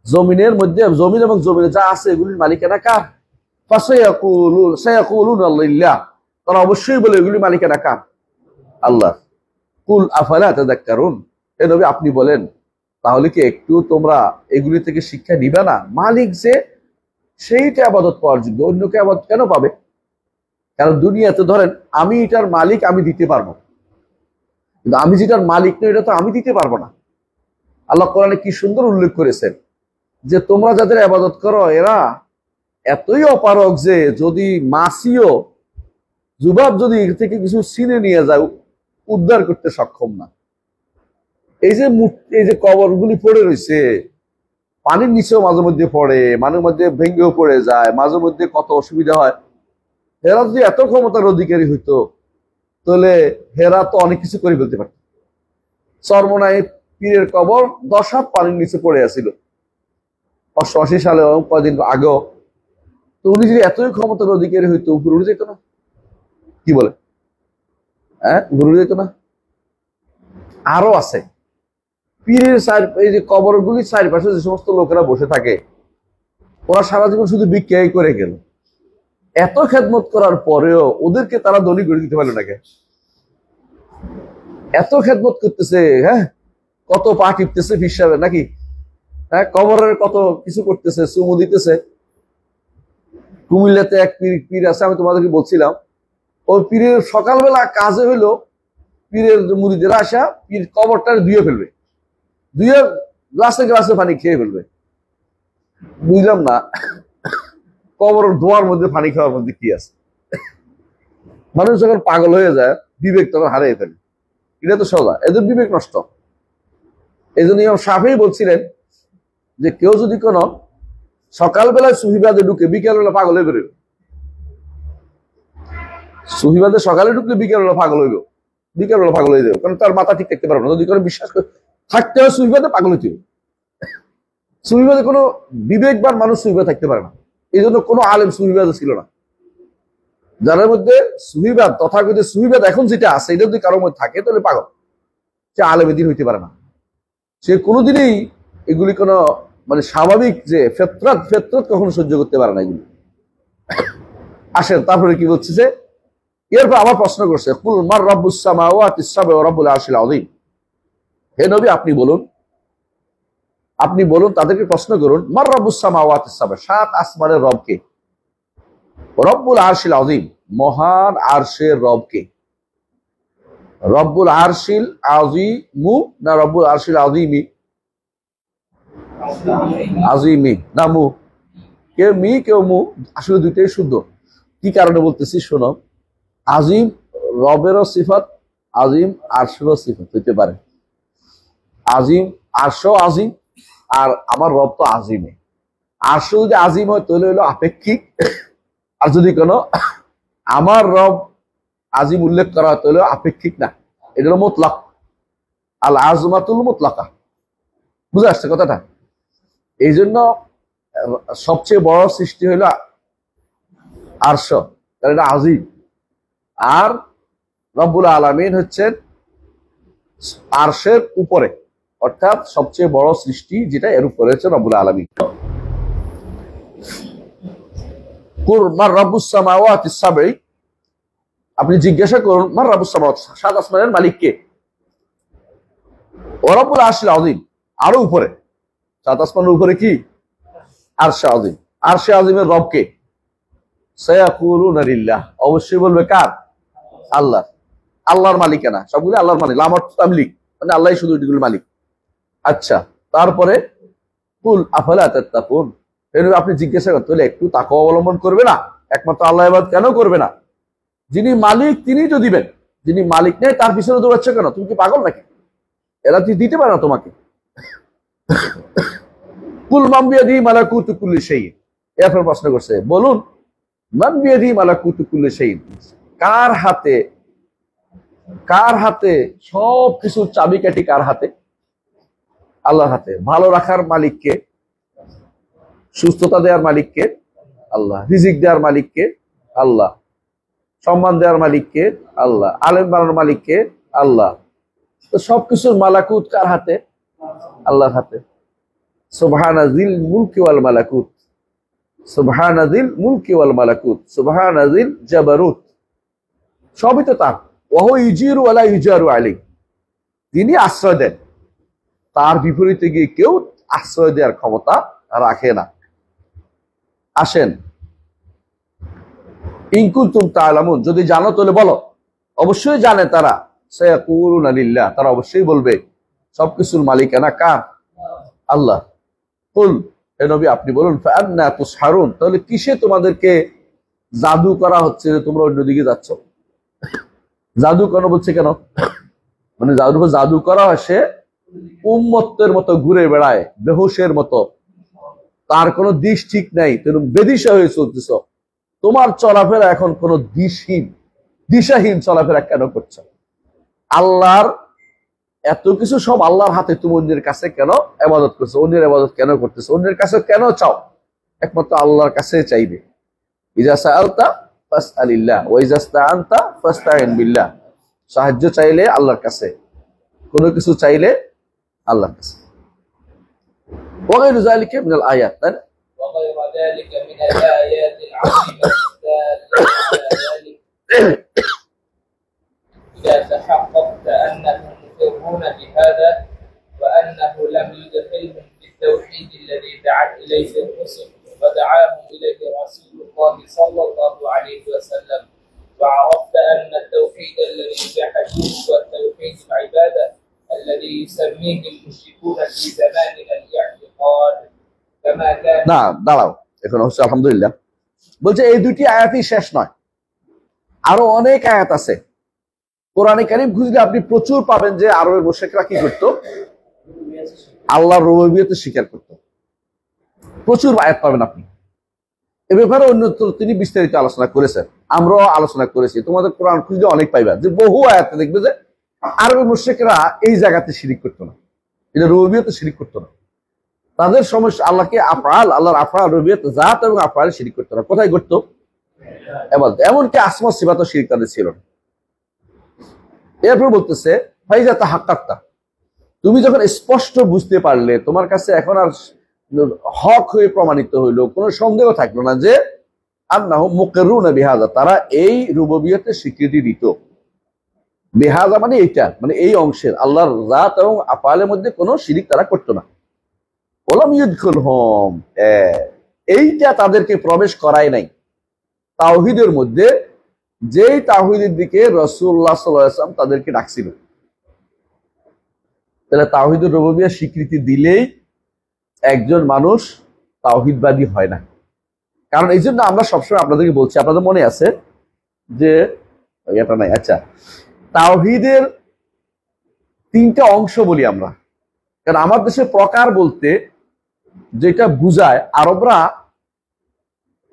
জমিনের মধ্যে, জমিন এবং জমিনে যা আছে এগুলির মালিকানা কার? সায়াকুলুনা লিল্লাহ, তারা অবশ্যই বলে এগুলি মালিকানা কার? আল্লাহ। কুল আফালা তাযাক্কারুন, হে নবী আপনি বলেন তাহলে কি একটু তোমরা এগুলি থেকে শিক্ষা নিবে না? মালিক যে সেইটা ইবাদত পাওয়ার যোগ্য, অন্যকে ইবাদত কেন পাবে? কারণ দুনিয়াতে ধরেন আমি এটার মালিক, আমি দিতে পারবো, কিন্তু আমি যেটার মালিক নই এটা তো আমি দিতে পারবো না। আল্লাহ কোরআনে কি সুন্দর উল্লেখ করেছেন যে তোমরা যাদের ইবাদত করো এরা এতই অপারগ যে যদি মাছিও জুবাব যদি এর থেকে কিছু ছিনে নিয়ে যায় উদ্ধার করতে সক্ষম না। এই যে কবরগুলি পড়ে রয়েছে, পানির নিচেও মাঝে মধ্যে পড়ে, মাঝে মধ্যে ভেঙ্গেও পড়ে যায়, মাঝে মধ্যে কত অসুবিধা হয়। হেরা যদি এত ক্ষমতার অধিকারী হইতো তাহলে হেরা তো অনেক কিছু করে ফেলতে পারত। চরমনাই পীরের কবর 10 হাত পানির নিচে পড়ে আছিল 1980 সালে, কয়েকদিন আগেও। তো উনি যদি এতই ক্ষমতার অধিকারী হইতো উপরে উঠে যেত না? কি বলে? হ্যাঁ, উপরে উঠে যেত না? আরো আছে পীরের এই যে কবরগুলির চারপাশে যে সমস্ত লোকেরা বসে থাকে, ওরা সারা জীবন শুধু ভিক্ষাই করে গেল। এত খেদমত করার পরেও ওদেরকে তারা ধনী করে দিতে পারলো নাকি? এত খেদমত করতেছে, হ্যাঁ, কত পা টিপতেছে হিসাবে নাকি, হ্যাঁ, কবরের কত কিছু করতেছে, চুমু দিতেছে। কুমিল্লাতে এক পীর আছে, আমি তোমাদেরকে বলছিলাম, ওই পীরের সকালবেলা কাজে হইলো পীরের মুরিদেরা আসা পীর কবরটা ধুয়ে ফেলবে, ধুয়ে গ্লাসে গ্লাসে পানি খেয়ে ফেলবে। বুঝলাম না কবর ধোয়ার মধ্যে পানি খাওয়ার মধ্যে কি আছে? মানুষ যখন পাগল হয়ে যায় বিবেক তখন হারিয়ে ফেলে, এটা তো সোজা, এদের বিবেক নষ্ট। এই জন্য ইমাম শাফিঈ বলছিলেন যে কেউ যদি কোনো সকালবেলায় সুফিবাদে ঢুকে বিকেলবেলা পাগল হয়ে বেরোবে, সুফিবাদে সকালে ঢুকলে বিকেলবেলা পাগল হইব, বিকেলবেলা পাগল হয়ে যাবে, কারণ তার মাথা ঠিক থাকতে পারবে না। যদি কোনো বিশ্বাস করে থাকতে হয় সুফিবাদে, পাগল হইতে হবে। সুফিবাদে কোনো বিবেকবান মানুষ সুফিবাদে থাকতে পারে না। এই জন্য কোনো আলেম সুফিবাদে ছিল না। যার মধ্যে সুফিবাদ তথাকথিত সুফিবাদ এখন যেটা আছে এটা যদি কারোর মধ্যে থাকে তাহলে পাগল, সে আলেম দিন হইতে পারে না। সে কোনোদিনই এগুলি কোনো মানে স্বাভাবিক যে ফেতরাত কখনো সহ্য করতে পারে না এগুলি। আসেন তারপরে কি বলছে যে এরপর আবার প্রশ্ন করছে, কুল মার রাব্বুস সামাওয়াতিস সাব'i ওয়া রাব্বুল আরশিল আযীম, হে নবী আপনি বলুন তাদেরকে প্রশ্ন করুন, মার রাব্বুস সামাওয়াতিস সাব'i, 7 আসমানের রব কে? রব্বুল আরশিল আযীম, মহান আরশের রব কে? রব্বুল আরশিল আযীমু না রব্বুল আরশিল আযীমি? আযীমি না মু, কেউ মি কেউ মু, আসলে দুইটাই শুদ্ধ। কি কারণে বলতেছি শোনো, আজিম রবেরও সিফাত, আজিম আরশেরও সিফাত হইতে পারে। আজিম আরশ আজিম, আর আমার রব তো আজিমে। আরশ যদি আজিম হয় তাহলে হলো আপেক্ষিক, আর যদি কোনো আমার রব আজিম উল্লেখ করা হয় তাহলে আপেক্ষিক না, এটা হলো মুতলাক, আল আজমাতুল মুতলাকা। বুঝে আসছে কথাটা? এই জন্য সবচেয়ে বড় সৃষ্টি হইল আরশ, কারণ এটা আজিম। আর রব্বুল আলামিন হচ্ছেন আরশের উপরে, অর্থাৎ সবচেয়ে বড় সৃষ্টি যেটা এর উপরে হচ্ছে রব্বুল আলামিন। কুল মার রাব্বুস সামাওয়াতিস সাব'i, আপনি জিজ্ঞাসা করুন মার রাব্বুস সামাওয়াত, 7 আসমানের মালিক কে? ওয়া রাব্বুল আরশিল আযীম, আরো উপরে 7 আসমানের উপরে কি? আরশে আযীম। আরশে আযীমের রব কে? সায়াকুলুনা লিল্লাহ, অবশ্যই বলবে কার? আল্লাহ। আল্লাহর মালিকানা সবগুলো আল্লাহর মালিক, লামত তামলিক, মানে আল্লাহই শুধু এগুলোর মালিক। আচ্ছা, তারপরে কুল আফালা তাত্তাকুন, আপনি জিজ্ঞাসা করতে হলে একটু তাকওয়া অবলম্বন করবে না? একমাত্র আল্লাহ ইবাদত কেন করবে না? যিনি মালিক তিনি তো দিবেন, যিনি মালিক নেই তার পিছনে দৌড়াচ্ছ কেন? তুমি কি পাগল নাকি? এরা তুই দিতে পারে না তোমাকে। কুল মান বিয়াদিহি মালাকুতু কুল্লি শাইইন, এরপর প্রশ্ন করছে বলুন মান বিয়াদিহি মালাকুতু কুল্লি শাইইন, কার হাতে সব কিছু চাবিকাঠি? কার হাতে? আল্লাহর হাতে। ভালো রাখার মালিককে, সুস্থতা দেওয়ার মালিককে, আল্লাহ। রিজিক দেওয়ার মালিক কে? আল্লাহ। সম্মান দেওয়ার মালিক কে? আল্লাহ। আলেম বানানোর মালিক কে? আল্লাহ। তো সবকিছুর মালাকুত কার হাতে? আল্লাহর হাতে। সুবহানাজিল মুলকি ওয়াল মালাকুত, সুবহানাজিল মুলকি ওয়াল মালাকুত, সুবহানাজিল জাবারুত, সবই তো তার। ওয়াহু ইউজিরু ওয়ালা ইউজারু আলাইহি, তিনি আশ্রয় দেন, তার বিপরীতে গিয়ে কেউ আশ্রয় দেওয়ার ক্ষমতা রাখে না। আসেন, ইন কুনতুম তা'লামুন, যদি জানো তাহলে বলো। অবশ্যই জানে তারা। সায়াকুলুনা লিল্লাহ, তারা অবশ্যই বলবে সবকিছুর মালিকানা কার? আল্লাহ। কুল, হে নবী আপনি বলুন, ফাআন্না তুসহারুন, তাহলে কিসে তোমাদেরকে জাদু করা হচ্ছে যে তোমরা অন্যদিকে যাচ্ছ? জাদু কেন বলছে? কেন মানে জাদু করা হয়, সে উম্মতের মতো ঘুরে বেড়ায়, বেহুশের মতো, তার কোনো দিশ ঠিক নাই, তুমি বেদিশা হয়ে চলতেছ। তোমার চলাফেরা এখন কোনো দিশাহীন চলাফেরা কেন করছো? আল্লাহর এত কিছু সব আল্লাহর হাতে, তুমি অন্যের কাছে কেন ইবাদত করছো? অন্যের ইবাদত কেন করতেছো? অন্যের কাছে কেন চাও? একমাত্র আল্লাহর কাছে চাইবে। ইজা সাআলতা ফাসআলিল্লাহ ওয়া ইজা ইসতাআনতা ফাসতাইন বিল্লাহ, সাহায্য চাইলে আল্লাহর কাছে, কোনো কিছু চাইলে আল্লাহর কাছে। ওয়া গায়রু যালিকা মিনাল আয়াত, তাই না? وغير ذلك من الآيات العظيمة الدالة على ذلك إذا تحققت أنهم مقرون بهذا وأنه لم يدخلهم بالتوحيد الذي دعت إليه الرسل ودعاهم إليه رسول الله صلى الله عليه وسلم، وعرفت أن التوحيد الذي جحدوه هو التوحيد العبادة الذي يسميه المشركون في زماننا الاعتقاد كما كان। না দাঁড়াও, এখন হচ্ছে আলহামদুলিল্লাহ বলছে এই দুটি আয়াতই শেষ নয়, আরো অনেক আয়াত আছে। কোরআনে কারীম খুঁজলে আপনি প্রচুর পাবেন যে আরবের মুশরিকরা কি করত? আল্লাহর রুবুবিয়ত স্বীকার করত। প্রচুর আয়াত পাবেন আপনি। এ ব্যাপারে অন্যত্র তিনি বিস্তারিত আলোচনা করেছেন, আমরাও আলোচনা করেছি। তোমাদের কোরআন খুঁজলে অনেক পাইবা যে বহু আয়াতে দেখবে যে আরবের মুশরিকরা এই জায়গাতে শিরিক করতো না, এটা রুবুবিয়তে শিরিক করতো না। তাদের সমস্যা আল্লাহকে আফআল, আল্লাহর আফআল রুবুবিয়ত জাত এবং আফআল শিরিক করতো না। কোথায় করতো? এমনকি আসমা সিফাতও শিরিক তাদের ছিল না। এরপর বলতেছে ফাইজা তাহাক্কাক্তা, তুমি যখন স্পষ্ট বুঝতে পারলে, তোমার কাছে এখন আর হক হয়ে প্রমাণিত হইলো, কোনো সন্দেহ থাকলো না যে আন্নাহুম মুকিরুনা বিহাযা, তারা এই রুবুবিয়তের স্বীকৃতি দিত। বিহাযা মানে এইটা, মানে এই অংশের আল্লাহর জাত এবং আফআলের মধ্যে কোনো শিরিক তারা করতো না। ওয়ালাম ইউদখিলহুম, এইটা তাদেরকে প্রবেশ করায় নাই তাওহীদের মধ্যে, যেই তাওহীদের দিকে রাসূলুল্লাহ সাল্লাল্লাহু আলাইহি ওয়াসাল্লাম তাদেরকে ডাকছিল। তাহলে তাওহীদুর রুবুবিয়্যাহ স্বীকৃতি দিলেই একজন মানুষ তাওহীদবাদী হয় না। কারণ এই জন্য আমরা সবসময় আপনাদেরকে বলছি, আপনাদের মনে আছে যে এটা নাই, আচ্ছা, তাওহীদের তিনটা অংশ বলি আমরা। কারণ আমার দেশে প্রকার বলতে যেটা বুঝায়, আরবরা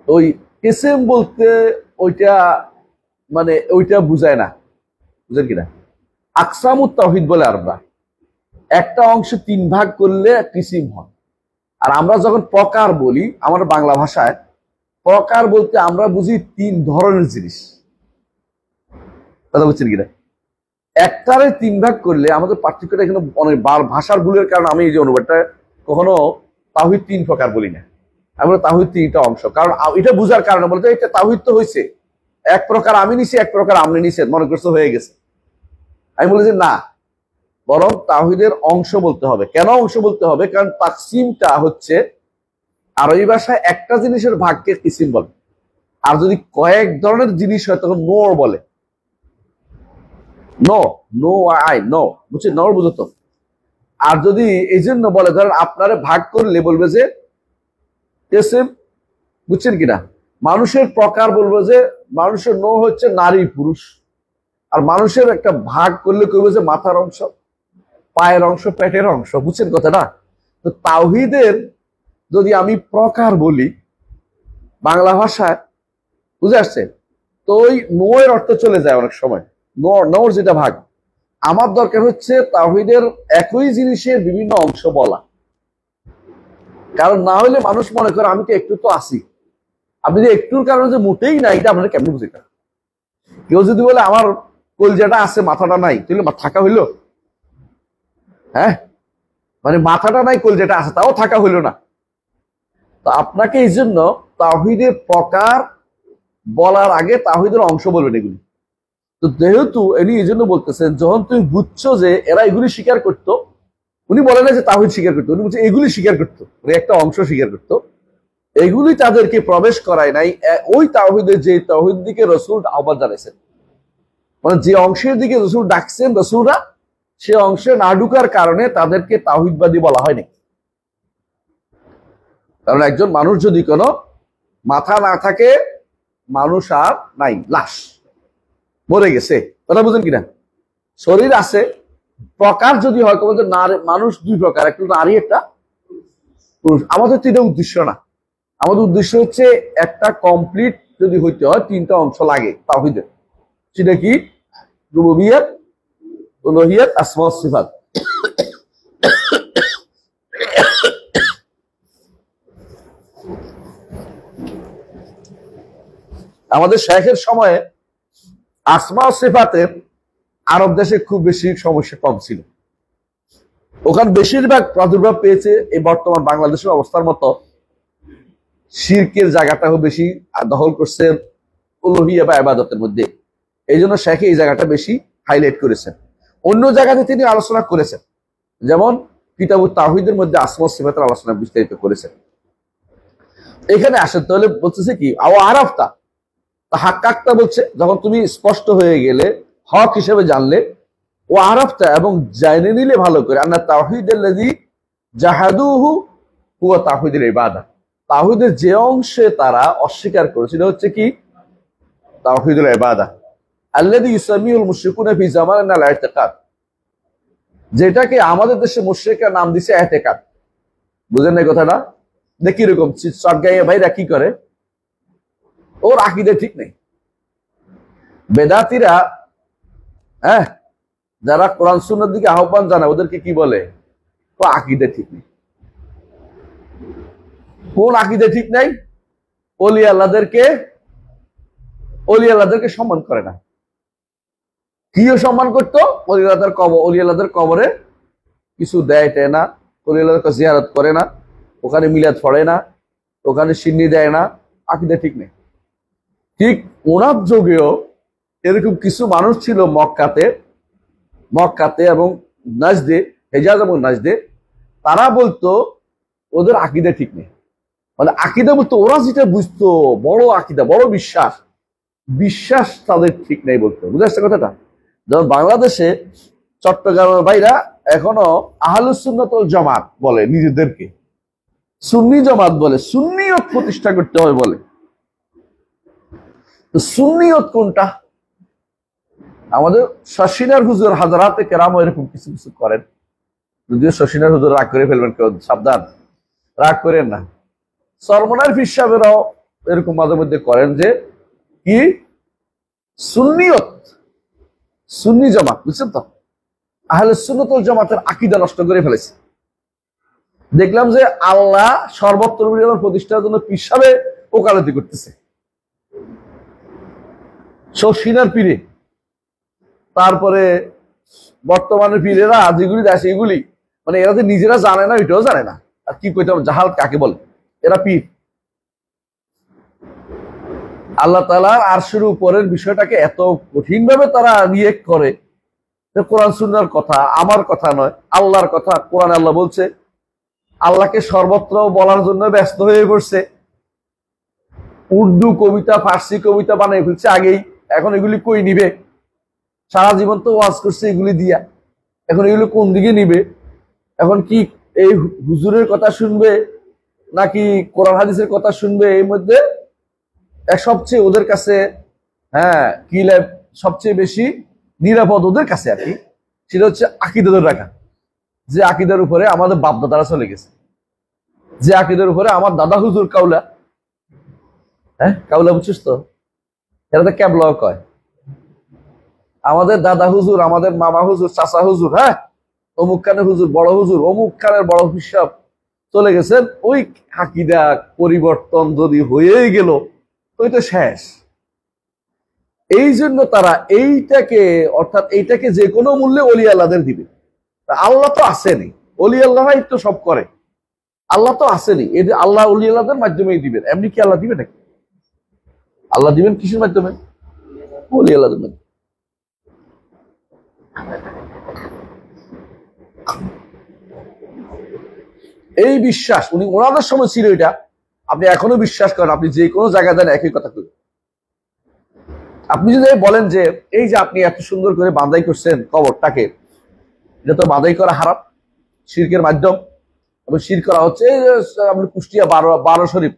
ওই কিসম বলতে ওইটা মানে ওইটা বুঝায় না, বুঝেন কিনা? আকসামুত তাওহীদ বলে আরবরা, একটা অংশ তিন ভাগ করলে কিসিম হয়। আর আমরা যখন প্রকার বলি আমার বাংলা ভাষায়, প্রকার বলতে আমরা বুঝি তিন ধরনের জিনিস। কথা বুঝছেন কিনা? একটারে তিন ভাগ করলে আমাদের পার্থক্যটা এখানে অনেক ভাষার ভুলের কারণে আমি এই যে অনুবাদটা কখনো তাওহীদ তিন প্রকার বলি না, আমরা তাওহীদ তিনটা অংশ। কারণ এটা বুঝার কারণে বলতে এটা তাওহীদ তো হয়েছে এক প্রকার আমি নিছি, এক প্রকার আপনি নিছেন, মনে করছো হয়ে গেছে। আমি বলি যে না, বরং তাওহীদের অংশ বলতে হবে। কেন অংশ বলতে হবে? কারণ তাকসিমটা হচ্ছে আরবি ভাষায় একটা জিনিসের ভাগকে কিসিম বলে, আর যদি কয়েক ধরনের জিনিস হয় তখন নোর বলে। নো নো আই নো, বুঝছি, নর বুঝো তো। আর যদি এই জন্য বলে, ধরেন আপনারা ভাগ করলে বলবে যে কিসিম, বুঝছেন কিনা? মানুষের প্রকার বলবো যে মানুষের নো হচ্ছে নারী পুরুষ, আর মানুষের একটা ভাগ করলে কইবে যে মাথার অংশ, পায়ের অংশ, পেটের অংশ, বুঝছেন কথা না? তো তাওহীদের যদি আমি প্রকার বলি বাংলা ভাষায়, বুঝে আসছে? তো ওই নোয়ের অর্থ চলে যায় অনেক সময়, নোর যেটা ভাগ। আমার দরকার হচ্ছে তাওহীদের একই জিনিসের বিভিন্ন অংশ বলা, কারণ না হলে মানুষ মনে করে আমি তো একটু তো আসি, আপনি যে একটুর কারণে যে মোটেই নাই, এটা আপনারা কেমনি বুঝে? কেউ যদি বলে আমার কলজাটা আছে মাথাটা নাই, তাহলে থাকা হইলো? হ্যাঁ, মানে মাথাটা নাই কলজাটা আছে, তাও থাকা হইলো না। তো আপনাকে এই জন্য তাওহীদের প্রকার বলার আগে তাওহীদের অংশ বলবেন এগুলি। তো যেহেতু উনি এই জন্য বলতেছেন, যখন তুমি বুঝছো যে এরা এগুলি স্বীকার করতো, উনি বলেন না যে তাওহীদ স্বীকার করতো, উনি বলছে এগুলি স্বীকার করতো, একটা অংশ স্বীকার করতো, এগুলি তাদেরকে প্রবেশ করায় নাই ওই তাওহীদের যে তাওহীদ দিকে রাসূল আহ্বান জানাইছেন। মানে যে অংশের দিকে রাসূল ডাকছেন রাসূলরা, সে অংশে না ঢুকার কারণে তাদেরকে তাওহীদবাদী বলা হয়নি। কারণ একজন মানুষ যদি কোনো মাথা না থাকে, মানুষ আর নাই, লাশ, মরে গেছে। কথা বুঝেন কিনা? শরীর আছে, প্রকার যদি হয় মানুষ দুই প্রকার, একটা নারী একটা পুরুষ। আমাদের তো এটা উদ্দেশ্য না। আমাদের উদ্দেশ্য হচ্ছে একটা কমপ্লিট যদি হইতে হয়, তিনটা অংশ লাগে তাওহীদের। সেটা কি? রুবুবিয়্যাত, উলুহিয়্যাত, আসমা ওয়াস সিফাত। আমাদের শাইখের সময়ে আসমা ওয়াস সিফাতের আরব দেশে খুব বেশি সমস্যা কম ছিল। ওখানে বেশিরভাগ প্রাদুর্ভাব পেয়েছে এই বর্তমান বাংলাদেশের অবস্থার মতো। শিরকের জায়গাটাও বেশি দখল করছে উলুহিয়া বা ইবাদতের মধ্যে। এই জন্য শেখ এই জায়গাটা বেশি হাইলাইট করেছেন। অন্য জায়গাতে তিনি আলোচনা করেছেন, যেমন কিতাবুত তাওহীদের মধ্যে আসমা ওয়াস সিফাতের আলোচনা বিস্তারিত করেছেন। এখানে আসেন, তাহলে বলতেছে কি আও আরাফতা, হাক্কাকটা বলছে যখন তুমি স্পষ্ট হয়ে গেলে, হক হিসেবে জানলে, ও আরাফতা এবং জেনে নিলে ভালো করে, আন্না তাওহীদাল্লাযী জাহাদুহু হুয়া তাওহীদুল ইবাদাহ, তাওহীদের যে অংশে তারা অস্বীকার করেছিল হচ্ছে কি? তাওহীদুল ইবাদাহ। আল্লাযী ইউসাম্মিউল মুশরিকুনা ফি জামানিনা আল ইতিকাদ, যেটাকে আমাদের দেশে মুশরিকরা নাম দিছে ইতিকাদ। বুঝেন এই কথাটা? দেখি এরকম চটগাঁয়ে ভাইরা কি করে, ওর আকীদা ঠিক নেই। বেদাতীরা, হ্যাঁ, যারা কোরআন সুন্নাহর দিকে আহ্বান জানায়, ওদেরকে কি বলে? তো আকীদা ঠিক নেই। কোন আকীদা ঠিক নাই? ওলি আল্লাহদেরকে সম্মান করে না। কিও সম্মান করতো? ওলি আল্লাহদের কবরে কিছু দেয় টেয় না, ওলি আল্লাহদেরকে জিয়ারত করে না, ওখানে মিলাদ পড়ে না, ওখানে সিন্নি দেয় না। আকীদা ঠিক নেই। ঠিক ওনার যুগেও এরকম কিছু মানুষ ছিল মক্কাতে এবং নাজদে, হেজাজ এবং নাজদে, তারা বলতো ওদের আকীদা ঠিক নেই। মানে আকীদা বলতো, ওরা যেটা বুঝতো বড় আকীদা, বড় বিশ্বাস তাদের ঠিক নেই বলতো। বুঝে আসছে কথাটা? যেমন বাংলাদেশে চট্টগ্রামের ভাইরা এখনো আহলুস সুন্নাত ওয়াল জামাত বলে, নিজেদেরকে সুন্নি জামাত বলে, সুন্নিয়ত প্রতিষ্ঠা করতে হবে বলে। তো সুন্নিয়ত কোনটা? আমাদের শশিনার হুজুর হাজারাতে কেরামও এরকম কিছু কিছু করেন, যদিও শশিনার হুজুর রাগ করে ফেলবেন, কেউ সাবধান, রাগ করেন না। সরমনার পীর সাহেবেরাও এরকম মাঝে মধ্যে করেন যে কি সুন্নিয়ত, সুন্নি জামাত, বুঝছেন তো? আহলে সুন্নাত ওয়াল জামাতের আকীদা নষ্ট করে ফেলেছে। দেখলাম যে আল্লাহ সর্বত্র প্রতিষ্ঠার জন্য পীর সাহেব ওকালতি করতেছে, শশিনার পীরে। তারপরে বর্তমানে পীরেরা যেগুলি দেয় এগুলি, মানে এরা যে নিজেরা জানে না, এটাও জানে না। আর কি কইতে হবে, জাহাল কাকে বলে? এরা পীর। আল্লাহ তাআলার আরশের উপরের বিষয়টাকে এত কঠিন ভাবে তারা রিয়েক্ট করে, কোরআন সুন্নাহর কথা, আমার কথা নয়, আল্লাহর কথা। কোরআন আল্লাহ বলছে, আল্লাহকে সর্বত্র বলার জন্য ব্যস্ত হয়ে পড়ছে। উর্দু কবিতা, ফার্সি কবিতা বানিয়ে ফেলছে আগেই। এখন এগুলি কই নিবে? সারা জীবন তো ওয়াজ করছে এগুলি দিয়া, এখন এগুলো কোন দিকে নিবে? এখন কি এই হুজুরের কথা শুনবে নাকি কোরআন হাদিসের কথা শুনবে? এর মধ্যে সবচেয়ে ওদের কাছে, হ্যাঁ, কি সবচেয়ে বেশি নিরাপদ ওদের কাছে আর কি, সেটা হচ্ছে আকীদা ধরে রাখা। যে আকীদার উপরে আমাদের বাপ দাদারা চলে গেছে, যে আকীদার উপরে আমার দাদা হুজুর কাউলা, হ্যাঁ, কাউলা বুঝছিস তো? এরা তো ক্যাবলা কয়। আমাদের দাদা হুজুর, আমাদের মামা হুজুর, চাচা হুজুর, হ্যাঁ, অমুক খানের হুজুর, বড় হুজুর, অমুক খানের বড় হিসাব চলে গেছেন। ওই আকীদা পরিবর্তন যদি হয়েই গেল, তো এটা শেষ। এই জন্য তারা এইটাকে, অর্থাৎ এইটাকে যে কোনো মূল্যে অলি আল্লাহদের দিবে। আল্লাহ তো আসেনি, অলি আল্লাহরাই তো সব করে, আল্লাহ তো আসেনি। এই যে আল্লাহ অলি আল্লাহদের মাধ্যমেই দিবেন, এমনি কি আল্লাহ দিবেন নাকি? আল্লাহ দিবেন কিসের মাধ্যমে? অলি আল্লাহদের মাধ্যমে। এই বিশ্বাস উনি ওনাদের সময় ছিল, এটা আপনি এখনো বিশ্বাস করেন, আপনি যে কোনো জায়গায় দেন একই কথা করেন। আপনি যদি বলেন যে এই যে আপনি এত সুন্দর করে বাঁধাই করছেন কবরটাকে, এটা তো বাঁধাই করা হারাম, শিরকের মাধ্যম, এবং শির করা হচ্ছে। আপনি কুষ্টিয়া 12 শরীফ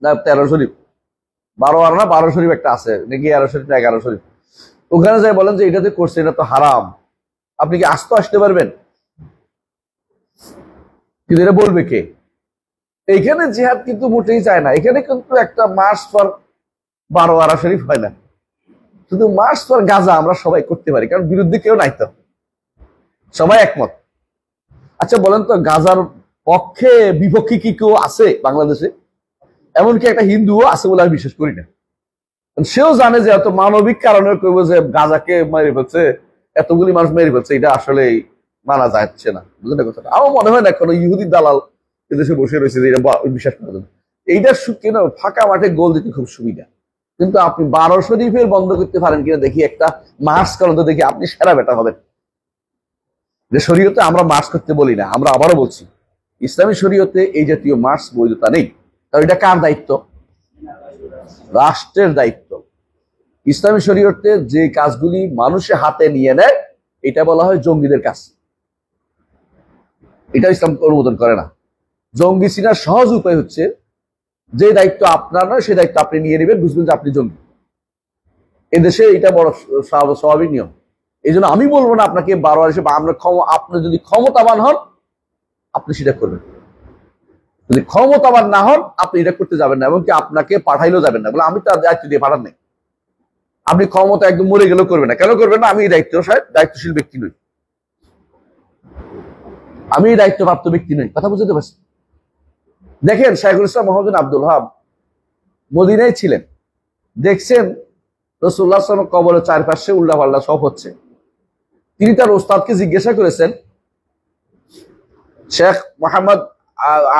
না 13 শরীফ, 12 না 12 শরীফ একটা আছে নাকি, 11 শরীফ না 11 শরীফ, ওখানে যাই বলেন যে এটাতে করছে, এটা তো হারাম, আপনি কি আস্তে আসতে পারবেন? কিন্তু এটা বলবে কে? এইখানে জিহাদ কিন্তু মোটেই চায় না। এখানে কিন্তু একটা মার্চ ফর 12 শরীফ হয় না, শুধু মার্চ ফর গাজা আমরা সবাই করতে পারি, কারণ বিরুদ্ধে কেউ নাই তো, সবাই একমত। আচ্ছা বলেন তো, গাজার পক্ষে বিপক্ষে কি কেউ আছে বাংলাদেশে? এমনকি একটা হিন্দুও আছে বলে আমি বিশ্বাস করি না। সেও জানে যে এত মানবিক কারণে কইব যে গাজাকে মেরে ফেলছে, এতগুলি মানুষ মেরে ফেলছে, এটা আসলে মানা যাচ্ছে না। বুঝলেন কথাটা? আমার মনে হয় না কোনো ইহুদি দালাল এদেশে বসে রয়েছে যে এটা বিশ্বাস করার জন্য। এইটা কেন ফাঁকা মাঠে গোল দিতে খুব সুবিধা। কিন্তু আপনি 12 শরীফের বন্ধ করতে পারেন কিনা দেখি, একটা মার্চ করেন তো দেখি, আপনি সেরা বেটা হবেন। যে শরীয়তে আমরা মার্চ করতে বলি না, আমরা আবারও বলছি ইসলামী শরীয়তে এই জাতীয় মার্চ বৈধতা নেই। তাহলে এটা কার দায়িত্ব? রাষ্ট্রের দায়িত্ব। ইসলামী শরীয়তে যে কাজগুলি মানুষের হাতে নিয়ে নেয়, এটা বলা হয় জঙ্গিদের কাজ। এটা ইসলাম অনুমোদন করে না। জঙ্গি চিনার সহজ উপায় হচ্ছে, যে দায়িত্ব আপনার নয় সে দায়িত্ব আপনি নিয়ে নেবেন, বুঝবেন যে আপনি জঙ্গি। এদেশে এটা বড় স্বাভাবিক নিয়ম। এই জন্য আমি বলবো না আপনাকে 12 হিসেবে, আপনি যদি ক্ষমতাবান হন আপনি সেটা করবেন, যদি ক্ষমতাবান না হন আপনি এটা করতে যাবেন না, এমনকি আপনাকে পাঠাইলেও যাবেন না, বলে আমি তার দায়িত্ব দিয়ে পাঠান নাই। আপনি ক্ষমতা একদম মরে গেলেও করবেন না। কেন করবেন না? আমি এই দায়িত্বশীল ব্যক্তি নই, আমি এই দায়িত্বপ্রাপ্ত ব্যক্তি নই। কথা বুঝতে পারছি? দেখেন শাইখুল ইসলাম মোহাম্মদ আব্দুল ওয়াহাব মদিনায় ছিলেন, দেখছেন রাসূলুল্লাহ সাল্লাল্লাহু আলাইহি ওয়াসাল্লাম কবরের চারপাশে উল্টাপাল্টা সব হচ্ছে। তিনি তার ওস্তাদকে জিজ্ঞাসা করেছেন, শেখ মোহাম্মদ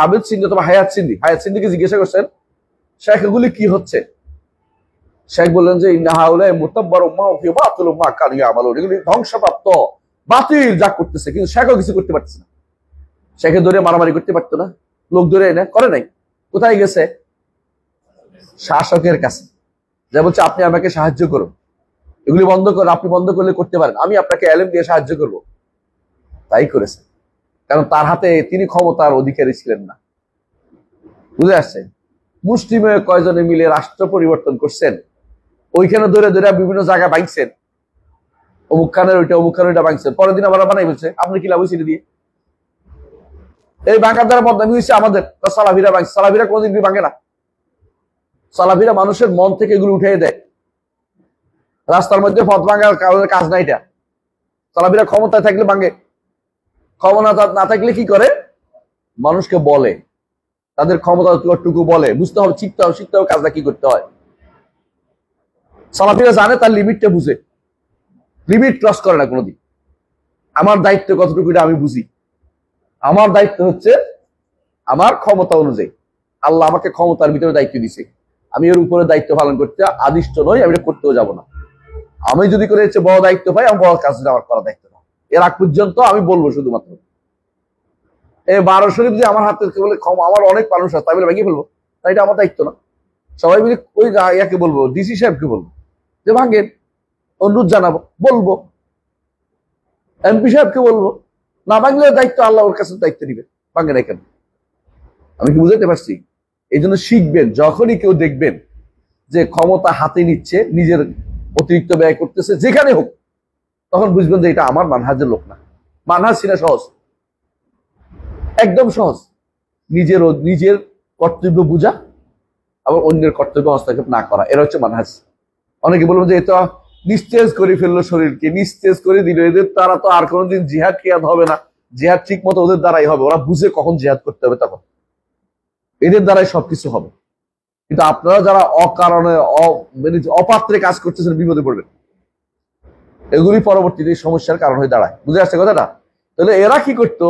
আবেদ সিন্ধি অথবা হায়াত সিন্ধিকে জিজ্ঞাসা করছেন, শেখ এগুলি কি হচ্ছে? শেখ বললেন যে এগুলি ধ্বংসপ্রাপ্ত বাতিল যা করতেছে, কিন্তু শেখও কিছু করতে পারতেছে না। শেখে ধরে মারামারি করতে পারতো না, লোক ধরে এনে করে নাই। কোথায় গেছে? শাসকের কাছে, যা বলছে আপনি আমাকে সাহায্য করুন, এগুলি বন্ধ করুন, আপনি বন্ধ করলে করতে পারেন, আমি আপনাকে এলেম দিয়ে সাহায্য করব। তাই করেছে, কারণ তার হাতে তিনি ক্ষমতার অধিকারী ছিলেন না। বুঝে আসছে? মুসলিমে কয়জনে মিলে রাষ্ট্র পরিবর্তন করছেন, ওইখানে ধরে ধরে বিভিন্ন জায়গায় ভাঙছেন, অমুক খানের ওইটা অমুক খানের ওইটা ভাঙছেন, পরের দিন আবার বানাই বলছে, আপনি কি লাভ হয়েছে দিয়ে? এই ভাঙার দ্বারা বদনামি হয়েছে আমাদের। সালাফিরা ভাঙছে, সালাফিরা কোনোদিন ভাঙে না। সালাফিরা মানুষের মন থেকে এগুলো উঠিয়ে দেয়। রাস্তার মধ্যে পথ ভাঙার কাজ না এটা। সালাফিরা ক্ষমতায় থাকলে ভাঙে, ক্ষমতা না থাকলে কি করে? মানুষকে বলে, তাদের ক্ষমতাটুকু বলে, বুঝতে হবে, শিখতে হবে কাজটা কি করতে হয়। সালাফিরা জানে, তার লিমিটটা বুঝে, লিমিট ক্রস করে না কোনোদিন। আমার দায়িত্ব কতটুকু এটা আমি বুঝি। আমার দায়িত্ব হচ্ছে আমার ক্ষমতা অনুযায়ী, আল্লাহ আমাকে ক্ষমতার ভিতরে দায়িত্ব দিছে, আমি এর উপরে দায়িত্ব পালন করতে আদিষ্ট নই, আমি এটা করতেও যাব না। আমি যদি করে বড় দায়িত্ব পাই, আমি বড় কাজটা আমার করা দায়িত্ব না। এর আগ পর্যন্ত আমি বলবো শুধুমাত্র। এই 12 শরীফ যে আমার হাতে বলে, আমার অনেক মানুষ আছে, তাই বলে ভেঙে ফেলবো, তাই এটা আমার দায়িত্ব না। সবাই মিলে ওই ইয়াকে বলবো, ডিসি সাহেবকে বলবো যে ভাঙেন, অনুরোধ জানাবো, বলবো এমপি সাহেবকে বলবো, না ভাঙলে দায়িত্ব আল্লাহ ওর কাছে দায়িত্ব দিবে, ভাঙে না কেন? আমি কি বুঝাতে পারছি? এই জন্য শিখবেন, যখনই কেউ দেখবেন যে ক্ষমতা হাতে নিচ্ছে, নিজের অতিরিক্ত ব্যয় করতেছে যেখানে হোক, তখন বুঝবেন যে এটা আমার মানহাজের লোক না। মানহাজ ছিল সহজ, একদম সহজ, নিজের কর্তব্য বুঝা, আবার অন্যের কর্তব্য হস্তক্ষেপ না করা, এরা হচ্ছে মানহাজ। অনেকে বলবেন যে এটা নিস্তেজ করে ফেললো, শরীরকে নিস্তেজ করে দিল, এদের তারা তো আর কোনোদিন জিহাদ কিয়াদ হবে না, জিহাদ ঠিক মতো ওদের দ্বারাই হবে, ওরা বুঝে কখন জিহাদ করতে হবে, তখন এদের দ্বারাই সবকিছু হবে। কিন্তু আপনারা যারা অকারণে মানে অপাত্রে কাজ করতেছেন বিপদে পড়বেন। এগুলি পরবর্তীতে সমস্যার কারণ হয়ে দাঁড়ায়। বুঝে আসছে কথাটা? তাহলে এরা কি করতো,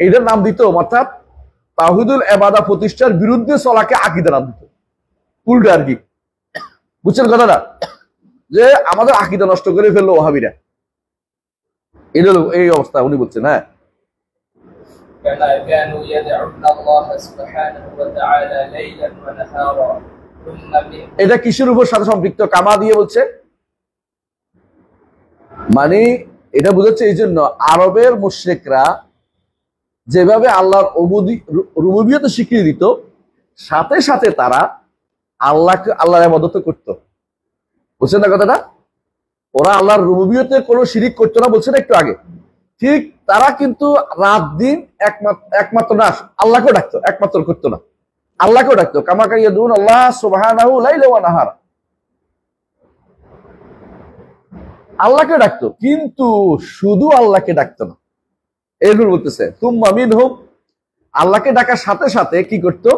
এটার নাম দিত, অর্থাৎ তাওহীদুল ইবাদা প্রতিষ্ঠার বিরুদ্ধে চলাকে আকীদা নাম দিত। উল্টো আর কি, বুঝছেন কথাটা? যে আমাদের আকীদা নষ্ট করে ফেললো ওহাবীরা, এটা এই অবস্থা উনি বলছেন। হ্যাঁ, كما كانوا يدعون الله سبحانه وتعالى ليلا ونهارا ثم من এটা কিসের উপর সাথে সম্পৃক্ত? কামা দিয়ে বলছে, মানে এটা বুঝাচ্ছে এই জন্য আরবের মুশরিকরা যেভাবে আল্লাহর রুবুবিয়ত স্বীকৃতি দিত, সাথে সাথে তারা আল্লাহর ইবাদত করতো। বুঝছেন না কথাটা? ওরা আল্লাহর রুবুবিয়তে কোনো শিরিক করতো না, বলছেন একটু আগে। ঠিক তারা কিন্তু রাত দিন একমাত্র না আল্লাহকেও ডাকতো, একমাত্র করতো না, আল্লাহকেও ডাকতো। কামা ইয়াদুন আল্লাহ সুবহানাহু লাইলা ওয়া নাহারা, আল্লাহকে ডাকতো, কিন্তু শুধু আল্লাহকে ডাকতো না। এগুলো বলতেছে তুম্মা মিনহুম, আল্লাহকে ডাকার সাথে সাথে কি করতো?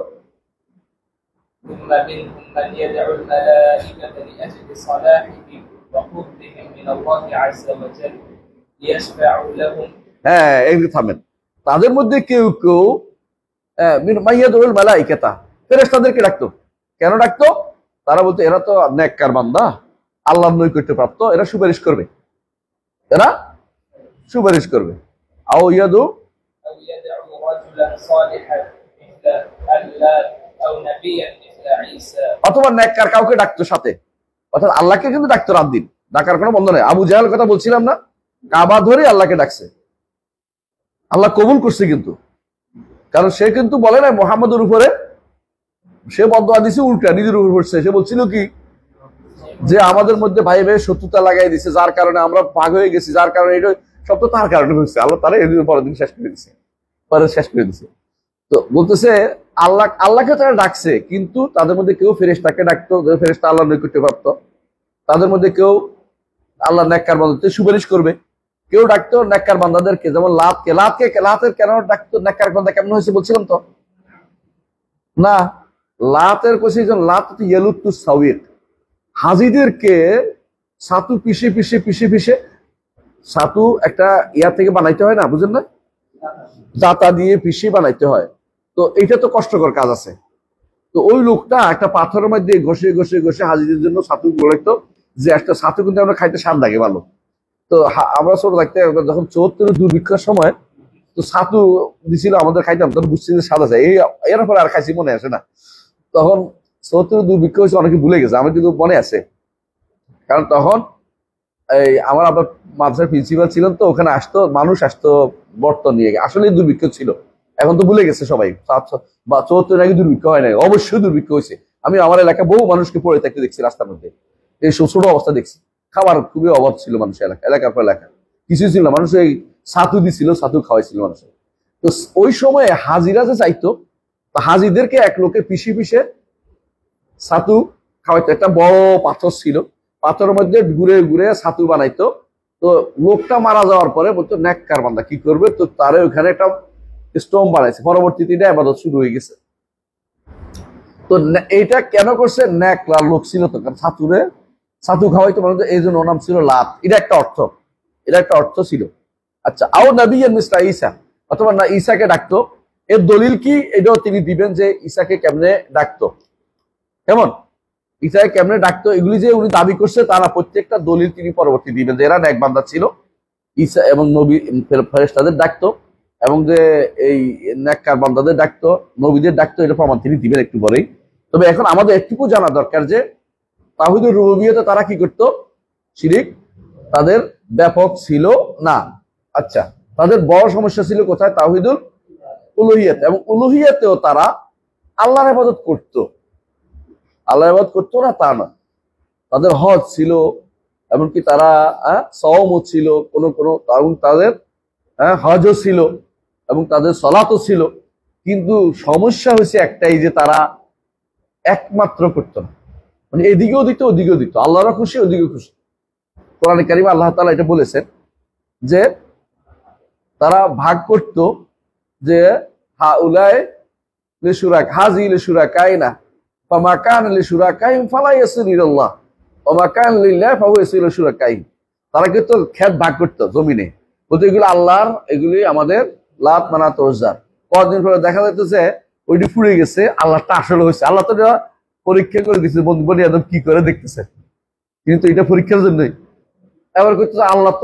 ثم منهم من يدعو الملائكة لأجل صلاحهم وقربهم من الله عز وجل ليشفعوا لهم। হ্যাঁ, এগুলো থামেন। তাদের মধ্যে কেউ কেউ মাইয়াদুল মালাইকাতা, ফেরেশতাদেরকে ডাকতো। কেন ডাকতো? তারা বলতো এরা তো নেককার বান্দা, আল্লাহর নৈকট্য প্রাপ্ত, এরা সুপারিশ করবে, এরা সুপারিশ করবে। আও ইয়াদু أو يدعو رجلا صالحا مثل اللات أو نبيا مثل عيسى। অথবা নেককার কাউকে ডাকতো সাথে, অর্থাৎ আল্লাহকে কিন্তু ডাকতো রাত দিন, ডাকার কোনো বন্ধ নেই। আবু জাহেল কথা বলছিলাম না, কাবা ধরে আল্লাহকে ডাকছে, আল্লাহ কবুল করছে কিন্তু, কারণ সে কিন্তু বলে না মুহাম্মদের উপরে, সে বদদুয়া দিছে উল্টা নিজের উপর পড়ছে। সে বলছিল কি, যে আমাদের মধ্যে ভাই ভাই শত্রুতা লাগাই দিছে, যার কারণে আমরা ভাগ হয়ে গেছি, যার কারণে এটা সব তো তার কারণে হয়েছে। আল্লাহ তারা এদিন পরের দিন শেষ করে দিছে, পরে শেষ করে দিছে। তো বলতেছে আল্লাহকে তারা ডাকছে, কিন্তু তাদের মধ্যে কেউ ফেরেশতাকে ডাকতো, ফেরেশতা আল্লাহর নৈকট্য প্রাপ্ত। তাদের মধ্যে কেউ আল্লাহ নেককার বান্দাদের সুপারিশ করবে, কেউ ডাকতো নেককার বান্দাদেরকে, যেমন লাতের কেন ডাকতো? নেককার বান্দা কেমন হয়েছে বলছিলাম তো না, লাতের কোশি লাত ইয়ালুতু সাউইক, হাজিদেরকে ছাতু পিষে পিষে পিষে পিষে, ছাতু একটা ইয়া থেকে বানাইতে হয় না, বুঝেন না, দাতা দিয়ে পিষে বানাইতে হয়। তো এটা তো কষ্টকর কাজ আছে। তো ওই লোকটা একটা পাথরের মধ্যে ঘষে ঘষে ঘষে হাজিদের জন্য ছাতু গড়াইতো, যে একটা ছাতু কিন্তু আমরা খাইতে স্বাদ লাগে ভালো। তো আমরা ছোট থাকতে যখন ৭৪ দুর্ভিক্ষের সময় তো ছাতু দিছিল আমাদের, খাইতাম, তখন বুঝছি যে স্বাদ আছে। এর পরে আর খাইছি মনে আসে না। তখন ৭৪ দুর্ভিক্ষ হয়েছে, অনেকে ভুলে গেছে, আমার কিন্তু মনে আছে। কারণ তখন এই আমার আবার মাদ্রাসার প্রিন্সিপাল ছিলেন, তো ওখানে মানুষ আসতো বর্তন নিয়ে, আসলে দুর্ভিক্ষ ছিল। এখন তো ভুলে গেছে সবাই, বা ৭৪ নাকি দুর্ভিক্ষ হয় নাই, অবশ্যই দুর্ভিক্ষ হয়েছে। আমি আমার এলাকা বহু মানুষকে পড়ে থাকতে দেখছি রাস্তার মধ্যে, এই ছোট অবস্থা দেখছি। খাবার খুবই অভাব ছিল মানুষের এলাকার পর এলাকা, কিছুই ছিল না। মানুষ এই ছাতু দিছিল, ছাতু খাওয়াইছিল মানুষের। তো ওই সময় হাজিরা যে চাইতো, তো হাজিদেরকে এক লোকে পিষে পিষে ছাতু খাওয়াইতো। একটা বড় পাথর ছিল, পাথরের মধ্যে ঘুরে ঘুরে ছাতু বানাইতো। তো লোকটা মারা যাওয়ার পরে বলতো নেককার বান্দা কি করবে, তো তারে ওখানে একটা স্টোম বানাইছে। পরবর্তীতে এটা ইবাদত শুরু হয়ে গেছে। তো এইটা কেন করছে? নেককার লোক ছিল তো, কারণ ছাতু খাওয়াইতো মানুষ, এই জন্য ওর নাম ছিল লাত। এটা একটা অর্থ ছিল। আচ্ছা, আও নবিয়্যান মিসলা ঈসা, অথবা না ঈসাকে ডাকতো। এর দলিল কি এটাও তিনি দিবেন, যে ঈসাকে কেমনে ডাকতো, কেমন ঈসাকে কেমনে ডাকতো, এগুলি যে উনি দাবি করছে তারা প্রত্যেকটা দলিল তিনি পরবর্তী দিবেন, যে এরা নেক বান্দা ছিল, ঈসা এবং নবী ফেরেশতাদের ডাকতো, এবং যে এই নেককার বান্দাদের ডাকতো, নবীদের ডাকতো, এটা প্রমাণ তিনি দিবেন একটু পরেই। তবে এখন আমাদের একটুকু জানা দরকার যে তাওহীদুর রুবুবিয়্যতে তারা কি করতো? শিরিক তাদের ব্যাপক ছিল না। আচ্ছা, তাদের বড় সমস্যা ছিল কোথায়? তাওহীদুল উলুহিয়্যাত, এবং উলুহিয়্যাতেও তারা আল্লাহর ইবাদত করতো। আল্লাহর ইবাদত করতো না তা না, তাদের হজ ছিল, এমনকি তারা সওমও ছিল, কোন এবং তাদের হজও ছিল, এবং তাদের সালাতও ছিল। কিন্তু সমস্যা হয়েছে একটাই, যে তারা একমাত্র করতো না, মানে এদিকেও দিত ওদিকেও দিত, আল্লাহরা খুশি ওদিকেও খুশি। কোরআনে কারিমে আল্লাহ তাআলা এটা বলেছেন যে তারা ভাগ করত, যে হাউলায়ে লিশুরাক হাজি লিশুরাকাইনা ফামা কান লিশুরাকাইহিম ফালা ইয়াসিলু ইলাল্লাহ ওয়া মা কান লিল্লাহি ফাহুয়া ইয়াসিলু লিশুরাকাইহিম। তারা কিন্তু ক্ষেত ভাগ করতো জমিনে, বলতে এগুলো আল্লাহর, এগুলি আমাদের লাত মানাত ওজ্জার। কদিন পরে দেখা যাইতেছে ওইটি ফুড়ে গেছে, আল্লাহটা আসলে হয়েছে। আল্লাহ তো পরীক্ষা করে দিচ্ছে, বনি আদম কি করে দেখতেছে, কিন্তু এটা পরীক্ষার জন্যই। এবার করতেছে আল্লাহ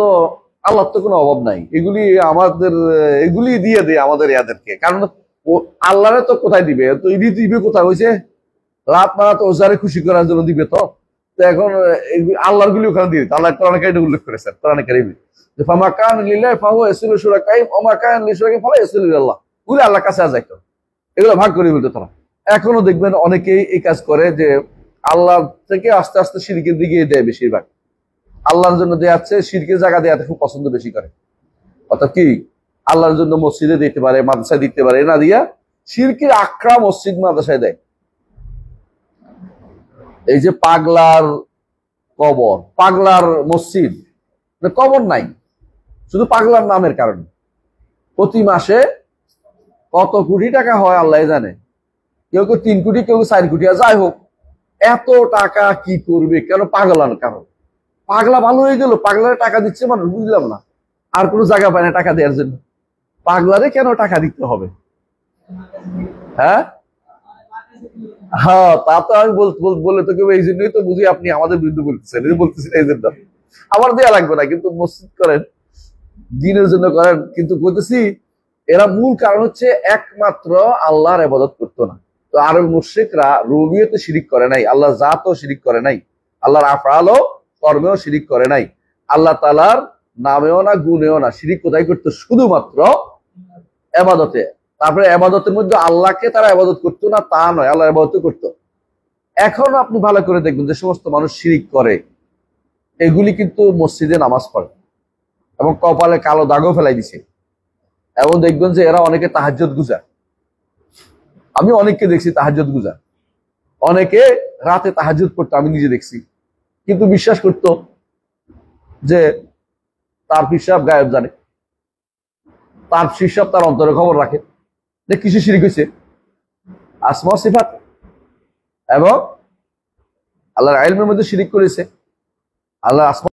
তো কোনো অভাব নাই, এগুলি আমাদের, এগুলি দিয়ে দেয় আমাদের ইয়াদেরকে। কারণ আল্লাহরে তো কোথায় দিবে, তো ইডি দিবে কোথায়, হয়েছে লাত মানাত ওজ্জারে খুশি করার জন্য দিবে। তো এখন আল্লাহর গুলি ওখানে দিয়ে দিত। আল্লাহ কোরআনে কারিমে উল্লেখ করেছেন, কোরআনে কারিমে যে ফামা কান লিল্লাহি ফাহুয়া ইয়াসিলু লিশুরাকাইহিম ওয়া মা কান লিশুরাকাইহিম ফালা ইয়াসিলু ইলাল্লাহ। ওগুলো আল্লাহর কাছে যাইতো, এগুলো ভাগ করে বলতো তারা। এখনো দেখবেন অনেকেই এই কাজ করে যে আল্লাহ থেকে আস্তে আস্তে শিরকের দিকে দেয়। বেশিরভাগ আল্লাহর জন্য দেয়াচ্ছে, শিরকের জায়গা দেয়াতে খুব পছন্দ বেশি করে। অর্থাৎ কি আল্লাহর জন্য মসজিদে দিতে পারে, মাদ্রাসায় দিতে পারে, না দিয়া শিরকের আখড়া মসজিদ মাদ্রাসায় দেয়। এই যে পাগলার কবর, পাগলার মসজিদ, কবর নাই, শুধু পাগলার নামের কারণে প্রতি মাসে কত কোটি টাকা হয় আল্লাহ জানে। কেউ কেউ 3 কোটি, কেউ 4 কোটি। যাই হোক, এত টাকা কি করবে, কেন? পাগলার কারণ। পাগলা ভালো হয়ে গেল, পাগলারে টাকা দিচ্ছে মানুষ, বুঝলাম না। আর কোনো জায়গা পায় না টাকা দেওয়ার জন্য, পাগলারে কেন টাকা দিতে হবে? হ্যাঁ হ্যাঁ, তা তো আমি বলে তো কেউ, এই জন্যই তো বুঝি আপনি আমাদের বিরুদ্ধে বলতেছেন, বলতেছেন এই জন্য। আমার দেয়া লাগবে না, কিন্তু মসজিদ করেন, দিনের জন্য করেন, কিন্তু বলতেছি এরা মূল কারণ হচ্ছে একমাত্র আল্লাহর ইবাদত করতো না। তো আরব মুশরিকরা রুবিয়তে শিরিক করে নাই, আল্লাহ জাতও শিরিক করে নাই, আল্লাহর আফআলও কর্মেও শিরিক করে নাই, আল্লাহ তাআলার নামেও না গুণেও না। শিরিক কোথায় করতো? শুধুমাত্র ইবাদতে। তারপরে ইবাদতের মধ্যে আল্লাহকে তারা ইবাদত করতো না তা নয়, আল্লাহ ইবাদত করতো। এখন আপনি ভালো করে দেখবেন যে সমস্ত মানুষ শিরিক করে, এগুলি কিন্তু মসজিদে নামাজ পড়ে এবং কপালে কালো দাগও ফেলাই দিছে। এবং দেখবেন যে এরা অনেকে তাহাজ্জুদ গুজার। আমি অনেককে দেখছি তাহাজ্জুদ গুজার, অনেকে রাতে তাহাজ্জুদ পড়তো, আমি নিজে দেখছি। কিন্তু বিশ্বাস করতো যে তার পিসাব গায়েব জানে, তার পিসাব তার অন্তরে খবর রাখে। যে কিসে শিরিক হয়েছে? আসমা সিফাত এবং আল্লাহর ইলমের মধ্যে শিরিক করেছে। আল্লাহ আসমা